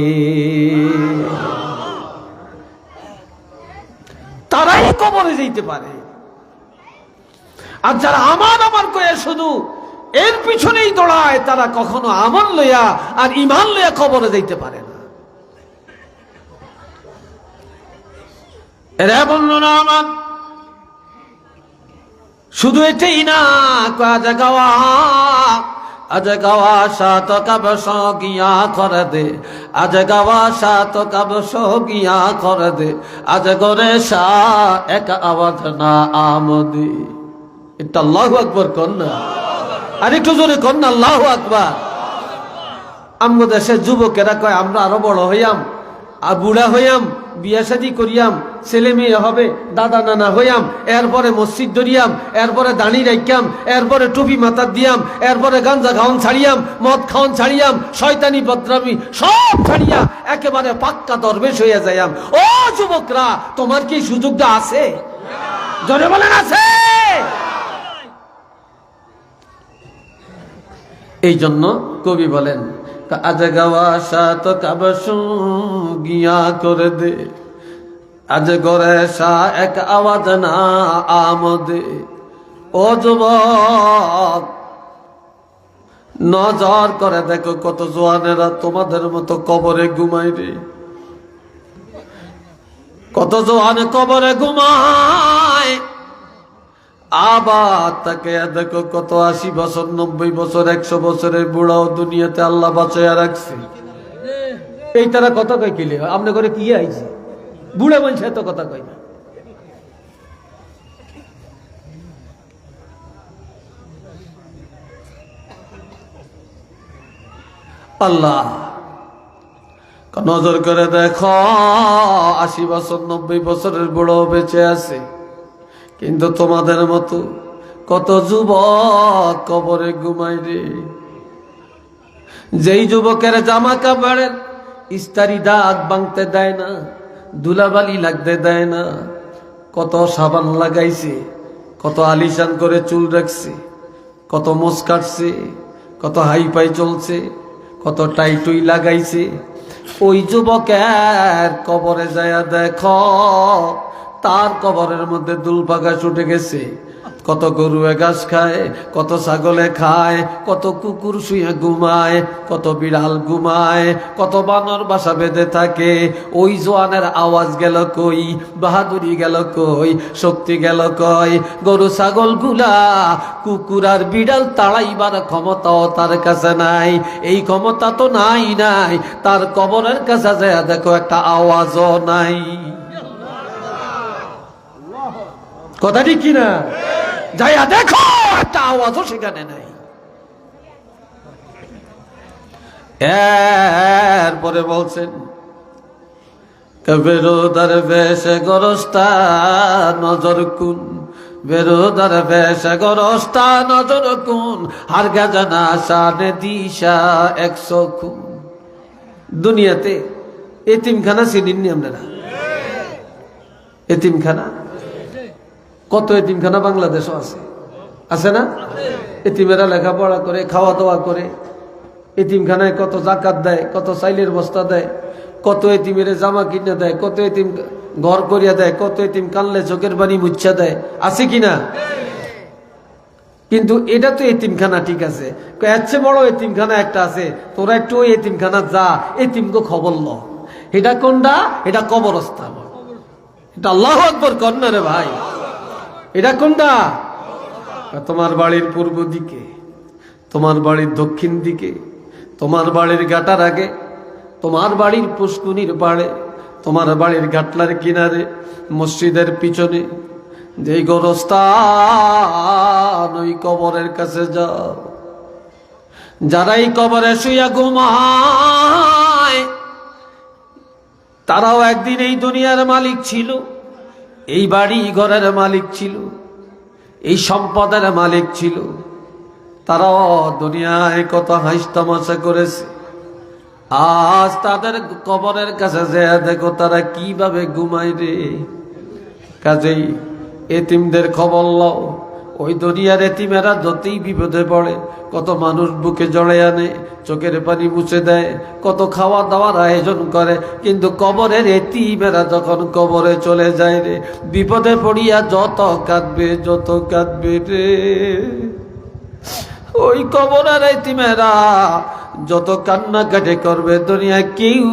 তারাই কবরে যেতে পারে। আর যারা আমার আমার কয়ে শুধু এর পিছনেই দৌড়ায়, তারা কখনো আমল লইয়া আর ইমান লইয়া কবরে যাইতে পারে না। এরা বলল না আমার শুধু এটাই না, কাজ গাওয়া আজ গাওয়া সাত কাবস গিয়া করে দে, আজ গাওয়া সাত কাবস গিয়া করে দে, আজ গরে শাহ এক আওয়াজ না আমদি। এটা আল্লাহু আকবার কন্যা, আর একটু জোরে কন্যা আল্লাহু আকবার। আমগো দেশের যুবকেরা কয় আমরা আরো বড় হইয়াম, আর বুড়া হইয়াম, বিয়া শাদী করিয়াম, ছেলে মেয়ে হবে, দাদা নানা হইয়াম, এরপরে মসজিদ ধরিয়াম, এরপরে দাঁড়ি রাখিয়াম, এরপরে টুপি মাথার দিয়াম, এরপরে গাঞ্জা খাওয়ান ছাড়িয়াম, মদ খাওয়ান ছাড়িয়াম, শয়তানি বদরামি সব ছাড়িয়া একেবারে পাক্কা দরবেশ হইয়া যাইয়াম। ও যুবকরা, তোমার কি সুযোগটা আছে? জোরে বলেন আছে? এই জন্য কবি বলেন, আজ গাওয়া সাত কাবসু গিয়া করে দে, আজ গরে সা এক আওয়াজ না আমদে। ও যুবক, নজর করে দেখো কত জোয়ানেরা তোমাদের মতো কবরে ঘুমাই রে, কত জোয়ানে কবরে ঘুমায়। আবার তাকে দেখো কত 80 বছর, 90 বছর, 100 বছরের বুড়াও দুনিয়াতে আল্লাহ বাঁচাইয়া রাখছে। এই তারা কথা কয় কিলে আপনি করে কি আইছে? বুড়া মানুষ এত কথা কয় না। আল্লাহ নজর করে দেখো 80 বছর, 90 বছরের বুড়াও বেঁচে আছে, কিন্তু তোমাদের মতো কত যুবক কবরে ঘুমাই রে। যেই যুবকের জামা কাপড়ের ইস্তারি দাগ ভাঙতে দেয় না, ধুলাবালি লাগতে দেয় না, কত সাবান লাগাইছে, কত আলিশান করে চুল রাখছে, কত মোস কাটছে, কত হাই পাই চলছে, কত টাইটুই লাগাইছে, ওই যুবকের কবরে যায় দেখো তার কবরের মধ্যে দুলপাকা ছুটে গেছে। কত গরুয়ে ঘাস খায়, কত ছাগলে খায়, কত কুকুর শুয়ে ঘুমায়, কত বিড়াল ঘুমায়, কত বানর বাসা বেঁধে থাকে। ওই জোয়ানের আওয়াজ গেল কই, বাহাদুরি গেল কই, শক্তি গেল কই? গরু ছাগল গুলা, কুকুর আর বিড়াল তাড়াইবার ক্ষমতাও তার কাছে নাই। এই ক্ষমতা তো নাই নাই, তার কবরের কাছে যায় দেখো একটা আওয়াজও নাই। কথা ঠিক কিনা? যাইয়া দেখো একটা আওয়াজও সেখানে নাই। এরপরে বলছেন, বেরোদার বেশে গরস্তা নজর কুন, বেরোদার বেশে গরস্তা নজর কুন, হার গাজানা শানে দিশা 100 খুন। দুনিয়াতে এতিমখানা চিনিনি আপনারা? এতিমখানা কত এতিমখানা বাংলাদেশও আছে, আছে না? এতিমেরা লেখাপড়া করে, খাওয়া দাওয়া করে, এতিমখানায় কত জাকাত দেয়, কত চাইলের বস্তা দেয়, কত এতিমেরে জামা কিনে দেয়, কত এতিম ঘর করিয়া দেয়, কত এতিম কানলে চোখের পানি মুচ্ছা দেয়, আছে কিনা? কিন্তু এটা তো এতিমখানা, ঠিক আছে, এর চেয়ে বড় এতিমখানা একটা আছে, তোরা একটু ওই এতিমখানা যা, এতিমকে খবর ল। এটা কোনটা? এটা কবরস্থান। এটা আল্লাহু আকবার কন্যা রে ভাই। এটা কোনটা? তোমার বাড়ির পূর্ব দিকে, তোমার বাড়ির দক্ষিণ দিকে, তোমার বাড়ির গাটার আগে, তোমার বাড়ির পুষ্কুনির পাড়ে, তোমার বাড়ির ঘাটলার কিনারে, মসজিদের পিছনে যেই গোরস্থান, ওই কবরের কাছে যাও। যারা এই কবরে শুইয়া ঘুমায় তারাও একদিন এই দুনিয়ার মালিক ছিল, এই বাড়ি ঘরের মালিক ছিল, এই সম্পদের মালিক ছিল। তারাও দুনিয়ায় কত হাসি তামাশা করেছে। আজ তাদের কবরের কাছে যে দেখো তারা কিভাবে ঘুমায় রে। কাজেই এতিমদের খবর লও। ওই দুনিয়ার এতিমেরা যতই বিপদে পড়ে, কত মানুষ বুকে জড়ে আনে, চোখের পানি মুছে দেয়, কত খাওয়া দাওয়ার আয়োজন করে, কিন্তু কবরের এতিমেরা যখন কবরে চলে যায় রে, বিপদে পড়িয়া যত কাঁদবে, যত কাঁদবে রে। ওই কবরের এতিমেরা যত কান্নাকাটি করবে, দুনিয়া কেউ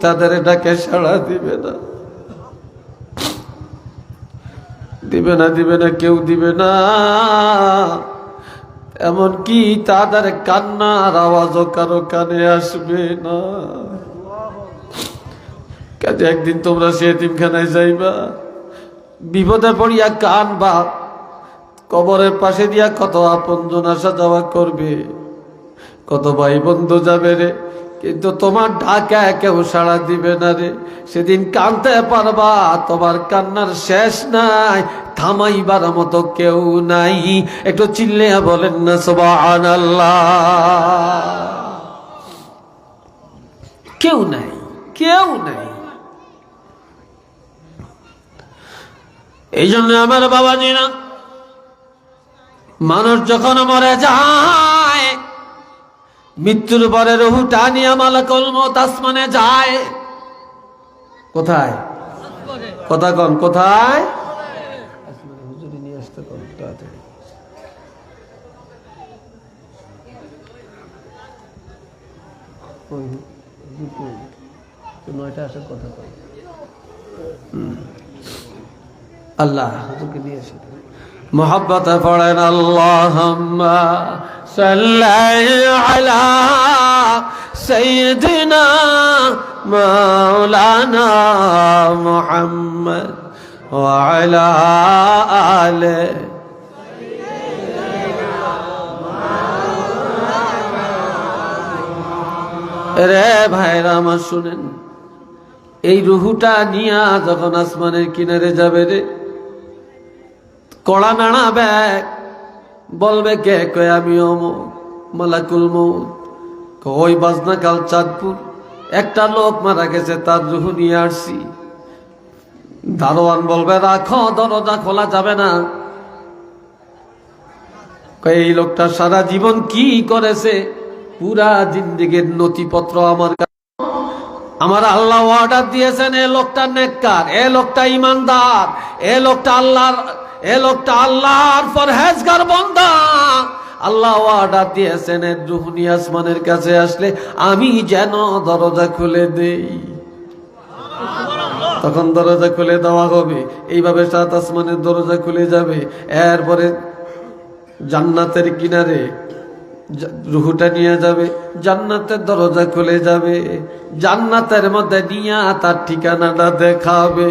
তাদের ডাকে সাড়া দিবে না, দিবে না, দিবে না, কেউ দিবে না। এমনকি তাদের কান্নার আওয়াজও কারো কানে আসবে না। কাজে একদিন তোমরা সে এতিমখানায় যাইবা, বিপদে পড়িয়া কানবা, কবরের পাশে দিয়া কত আপনজন আসা যাওয়া করবে, কত ভাই বন্ধু যাবে রে, কিন্তু তোমার ডাকে কেউ সাড়া দিবে না রে। সেদিন কাঁদতে পারবা, তোমার কান্নার শেষ নাই, থামাইবার মতো কেউ নাই। একটু চিল্লিয়া বলেন না সুবহানাল্লাহ। কেউ নাই, কেউ নাই। এই জন্য আমার বাবাজিরা, মানুষ যখন মরে যায়, মৃত্যুর পরে রুহটা নিয়ে মালাকুল মউত আসমানে যায়। কোথায়? কথা কন, কোথায়? হুজুরি নিয়ে আসতে কন তাড়াতাড়ি। নয়টা আসার কথা কন। আল্লাহ হুজুরকে নিয়ে এসে মোহাব্বত পড়েন, আল্লাহুম্মা সাল্লি আলা সাইয়্যিদিনা মাওলানা মুহাম্মদ ওয়া আলা আলি। রে ভাইরা আমার শুনেন, এই রুহুটা নিয়া যখন আসমানের কিনারে যাবে রে, কড়া নাড়াবে, বলবে কে? কয় আমি অমুক মালাকুল মউত। ওই বাজনা কাল চাঁদপুর একটা লোক মারা গেছে, তার রুহু নিয়ে আসছি। দারোয়ান বলবে রাখো, দরজা খোলা যাবে না। এই লোকটা সারা জীবন কি করেছে, পুরা জিন্দেগীর নথিপত্র আমার কাছে। আমার আল্লাহ অর্ডার দিয়েছেন, এ লোকটা নেককার, এ লোকটা ইমানদার, এ লোকটা আল্লাহর পরহেজগার বান্দা। আল্লাহ অর্ডার দিয়েছেন, এর রূহ নিয়ে আসমানের কাছে আসলে আমি যেন দরজা খুলে দেই। তখন দরজা খুলে দেওয়া হবে। এইভাবে 7 আসমানের দরজা খুলে যাবে। এরপরে জান্নাতের কিনারে রুহুটা নিয়ে যাবে, জান্নাতের দরজা খুলে যাবে, জান্নাতের মধ্যে নিয়া তার ঠিকানাটা দেখাবে।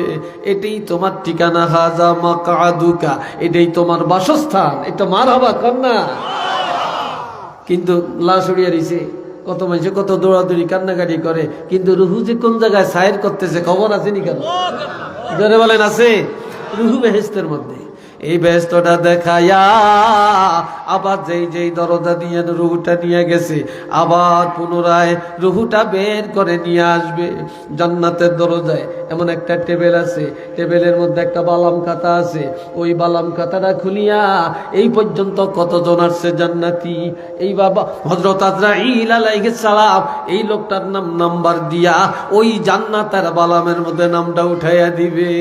এটাই তোমার ঠিকানা, হাজা মাকআদুকা, এটাই তোমার বাসস্থান। এটা মারহাবা কন্যা। কিন্তু লাশ উড়িয়ে দিছে, কত মানুষ কত দৌড়াদৌড়ি কান্নাকাটি করে, কিন্তু রুহু যে কোন জায়গায় সাইর করতেছে খবর আছে নি? কেন জোরে বলেন আছে? রুহু বেহেশতের মধ্যে। এই বেহেশতটা দেখায়া আবার যেই দরজা দিয়ে রুহুটা নিয়ে গেছে, আবার পুনরায় রুহুটা বের করে নিয়ে আসবে। জান্নাতের দরজায় এমন একটা টেবিল আছে, টেবিলের মধ্যে একটা বালাম খাতা আছে। ওই বালাম খাতাটা খুলিয়া এই পর্যন্ত কতজন আসছে জান্নাতি, এই বাবা হযরত আজরাইল আলাইহিস সালাম এই লোকটার নাম্বার দিয়া ওই জান্নাতের বালামের মধ্যে নামটা উঠাইয়া দিবে।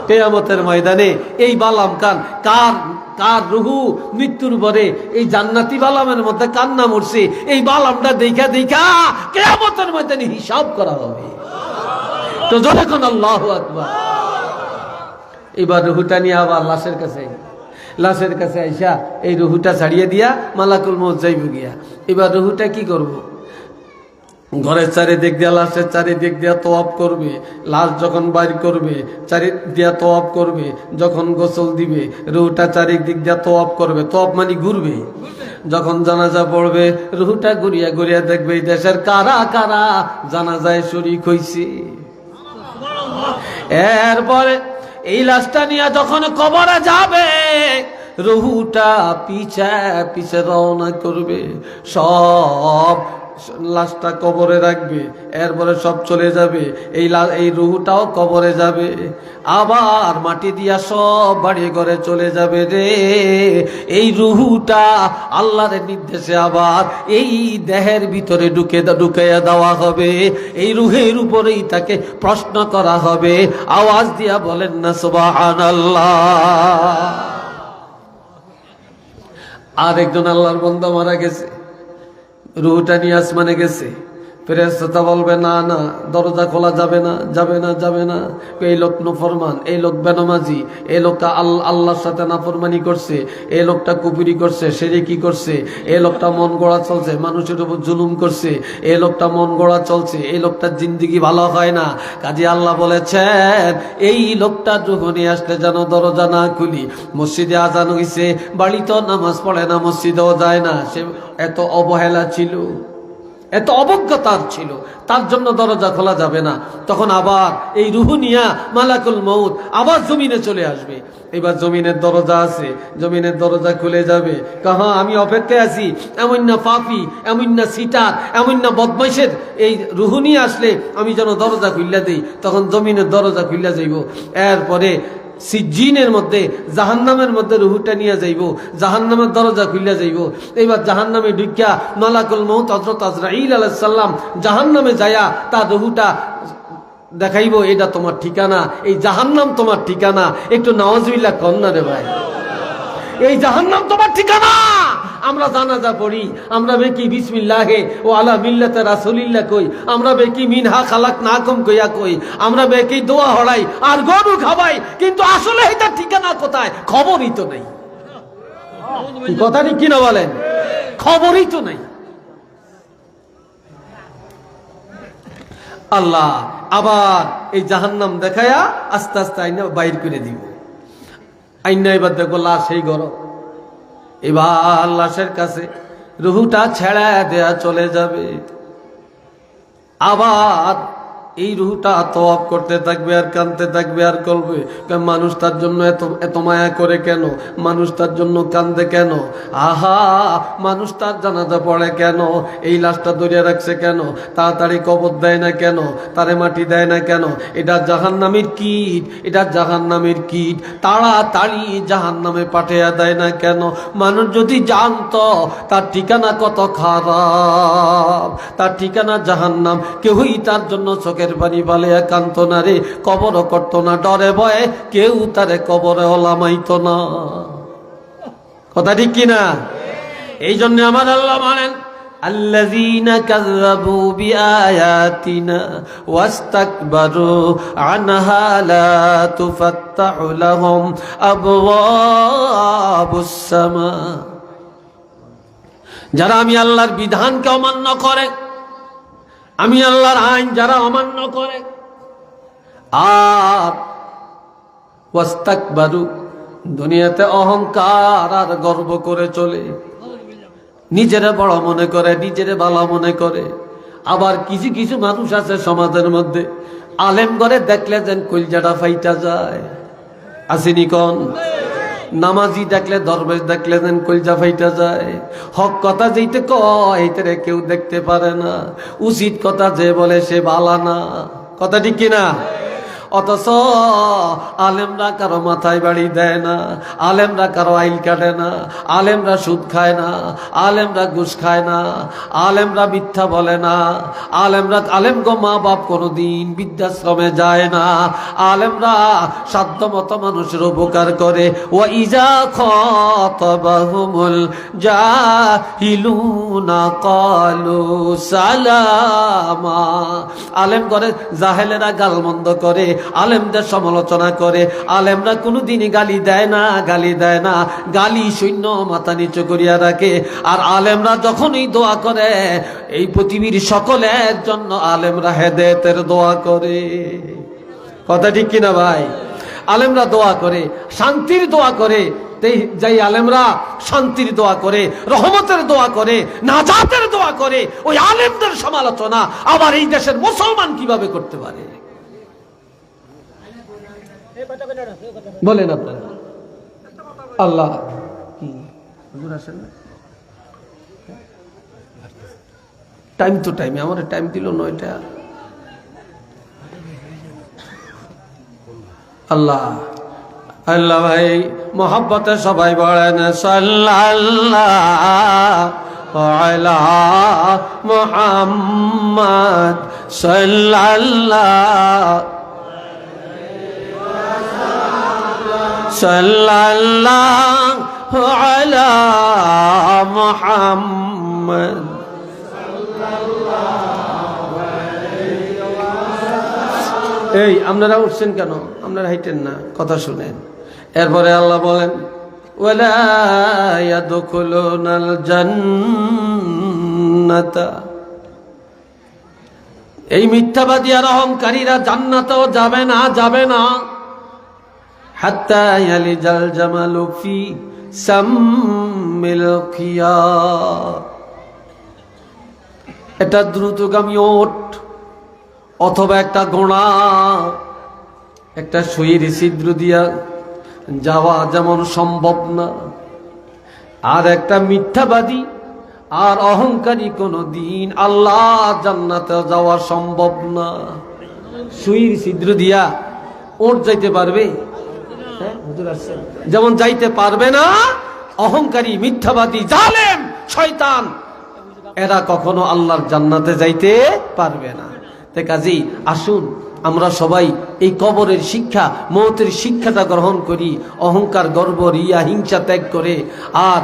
কিয়ামতের ময়দানে এই বালাম কার রুহু মৃত্যুর পরে এই জান্নাতি বালামের মধ্যে কার নাম উঠছে, এই বালামটা দেখা কিয়ামতের ময়দানে হিসাব করা হবে। তো যখন আল্লাহু আকবার। এবার রুহুটা নিয়ে আবার লাশের কাছে আইসা এই রুহুটা ছাড়িয়ে দিয়া মালাকুল মউত যাইব গিয়া। এবার রুহুটা কি করব? ঘরের চারিদিক দিয়া, লাশের চারিদিক দিয়া তওয়াব করবে। লাশ যখন বাইর করবে চারিদিক দিয়া তওয়াব করবে। যখন গোসল দিবে রুহটা চারিদিক দিয়া তওয়াব করবে। তওয়াব মানে ঘুরবে। যখন জানাজা পড়বে রুহটা ঘুরিয়া ঘুরিয়া দেখবে এই দেশের কারা কারা জানাজায় শরীক হইছে। এরপরে এই লাশটা নিয়ে যখন কবরে যাবে, রুহটা পিছে পিছে রওনা করবে। সব লাশটা কবরে রাখবে, এরপরে সব চলে যাবে। এই রুহটাও কবরে যাবে, আবার মাটি দিয়া সব বাড়ি ঘরে চলে যাবে রে। এই রুহটা আল্লাহর নির্দেশে আবার এই দেহের ভিতরে ঢুকাইয়া দেওয়া হবে। এই রুহের উপরেই তাকে প্রশ্ন করা হবে। আওয়াজ দিয়া বলেন না সুবহানাল্লাহ। আর একজন আল্লাহর বান্দা মারা গেছে, রুহটা নিয়ে আসমানে গেছে। ফেরেশতা বলবে না না, দরজা খোলা যাবে না, যাবে না, যাবে না। এই লোক নাফরমান, এই লোক বেনামাজি, এই লোকটা আল্লাহর সাথে নাফরমানি করছে, এই লোকটা কুফরি করছে, শিরকি করছে, এই লোকটা মন গড়া চলছে, মানুষের উপর জুলুম করছে, এই লোকটা মন গড়া চলছে, এই লোকটার জিন্দেগি ভালো হয় না। কাজী আল্লাহ বলেছেন এই লোকটা যখন আসলে যেন দরজা না খুলি। মসজিদে আজান হইছে, বাড়িতেও নামাজ পড়ে না, মসজিদেও যায় না, সে এত অবহেলা ছিল। এত অবজ্ঞতার ছিল, তার জন্য দরজা খোলা যাবে না। তখন আবার এই রুহ নিয়া মালাকুল মউত আবার জমিনে চলে আসবে। এবার জমিনের দরজা আছে, জমিনের দরজা খুলে যাবে। কাহা আমি অপেক্ষায় আছি, এমন না পাপী, এমন না সিটার, এমন না বদমাইশের এই রুহ নিয়ে আসলে আমি যেন দরজা খুললা দেই। তখন জমিনের দরজা খুললা যাইব। এরপরে সিজ্জিনের মধ্যে জাহান্নামের মধ্যে রুহুটা নিয়ে যাইব, জাহান্নামের দরজা খুলিয়া যাইব। এইবার জাহান্নামে ঢুকিয়া মালাকুল মউত হযরত আজরাইল আলাইহিস সালাম জাহান্নামে যায়া তার রুহুটা দেখাইব, এটা তোমার ঠিকানা, এই জাহান্নাম তোমার ঠিকানা। একটু নাউজুবিল্লাহ কন না রে ভাই, এই জাহান্নাম তোমার ঠিকানা। আমরা জানাজা পড়ি, আমরা বেকি বিসমিল্লাহে ও আলা মিল্লাতে রাসূলিল্লাহ কই, আমরা বেকি মিনহা খালাকনাকুম কইয়া কই, আমরা বেকি দোয়া হড়াই আর গরু খাবাই, কিন্তু আসলে এটা ঠিকানা কোথায় খবরই তো নাই। কথাটি কি না বলেন, খবরই তো নাই। আল্লাহ আবার এই জাহান্নাম দেখায়া আস্তে আস্তে আইনা বাইর করে দিব। আইনা এবার দেখো লাশ সেই গরম। এবার লাশের কাছে রুহুটা ছেড়া দেয়া চলে যাবে। আবার এই রুহুটা তওয়াব করতে থাকবে আর কাঁদতে থাকবে আর করবে, মানুষ তার জন্য এত মায়া করে কেন, মানুষ তার জন্য কান্দে কেন, আহা মানুষ তার জানাজা পড়ে কেন, এই লাশটা ধরে রাখছে কেন, তাড়াতাড়ি কবর দেয় না কেন, তারে মাটি দেয় না কেন, এটা জাহান্নামের কীট, এটা জাহান্নামের কীট, তাড়াতাড়ি জাহান্নামে পাঠিয়ে দেয় না কেন। মানুষ যদি জানতো তার ঠিকানা কত খারাপ, তার ঠিকানা জাহান্নাম, কেউই তার জন্য চোখে পানি বালে একান্ত না রে, কবর করতো না ডরে ভয়ে, কেউ তারে কবরে ওলামাইতো না। কথা ঠিক কিনা? এই জন্য আমার আল্লাহ বলেন আল্লাযীনা কাযযাবু বিআয়াতিনা ওয়াস্তাকবারু আনহা লা তুফাত্তাহু লাহুম আবওয়াবুস সামা। যারা আমি আল্লাহর বিধানকে অমান্য করে, আমি আল্লাহর আইন যারা অমান্য করে, আর ওয়াস্তাকবারু দুনিয়াতে অহংকার আর গর্ব করে চলে, নিজেরে বড় মনে করে, নিজেরে ভালো মনে করে। আবার কিছু কিছু মানুষ আছে সমাজের মধ্যে, আলেম করে দেখলে যেন কলজাটা ফাইটা যায়, আসেনি কোন? নামাজি দেখলে, দরবেশ দেখলে যেন কলজা ফাইটা যায়। হক কথা যেইতে কয় এইটারে কেউ দেখতে পারে না, উচিত কথা যে বলে সে বালা না। কথা ঠিক কিনা? অথচ আলেমরা কারো মাথায় বাড়ি দেয় না, আলেমরা কারো আইল কাটে না, আলেমরা সুদ খায় না, আলেমরা ঘুষ খায় না, আলেমরা মিথ্যা বলে না, আলেমগো মা বাপ কোনোদিন বৃদ্ধাশ্রমে যায় না, আলেমরা সাধ্যমতো মানুষের উপকার করে। ওয়া ইজা খাতাবাহুমুল জাহিলুনা ক্বালু সালামা। আলেম করে জাহেলেরা গালমন্দ করে, আলেমদের সমালোচনা করে। আলেমরা কোনোদিনই গালি দেয় না, গালি দেয় না, গালি শূন্য মাথা নিচু করিয়া রাখে। আর আলেমরা যখনই দোয়া করে, এই পৃথিবীর সকলের জন্য আলেমরা হেদায়েতের দোয়া করে। কথা ঠিক কিনা ভাই? আলেমরা দোয়া করে, শান্তির দোয়া করে। যাই আলেমরা শান্তির দোয়া করে, রহমতের দোয়া করে, নাজাতের দোয়া করে, ওই আলেমদের সমালোচনা আবার এই দেশের মুসলমান কিভাবে করতে পারে? বলেন আপনারা। আল্লাহ টাইম তো টাইমে, আমার টাইম দিল 9টা। আল্লাহ আল্লাহ ভাই মোহাব্বতে সবাই বলেন সাল্লাল্লাহু আলা মুহাম্মদ সাল্লাল্লাহু আলা মুহাম্মদ। এই আপনারা উঠছেন কেন? আপনারা হাইটেন না, কথা শুনেন। এরপরে আল্লাহ বলেন ওয়ালা ইয়াদখুলুনাল জান্নাতা, এই মিথ্যাবাদী আর অহংকারীরা জান্নাতেও যাবে না, যাবে না। হাত্তা ইয়ালিজাল জামালু ফি সাম্মিল খিয়াত, একটা দ্রুতগামী ওট অথবা একটা গোড়া, একটা সুইর ছিদ্র দিয়া যাওয়া যেমন সম্ভব না, আর একটা মিথ্যাবাদী আর অহংকারী কোনো দিন আল্লাহ জান্নাতে যাওয়া সম্ভব না। সুইর ছিদ্র দিয়া ওট যাইতে পারবে? যেমন যাইতে পারবে না অহংকারী, মিথ্যাবাদী, জালেম, শয়তান, এরা কখনো আল্লাহর জান্নাতে যাইতে পারবে না। তাই কাজেই আসুন আমরা সবাই এই কবরের শিক্ষা, মওতের শিক্ষাটা গ্রহণ করি, অহংকার, গর্ব, রিয়া, হিংসা ত্যাগ করে আর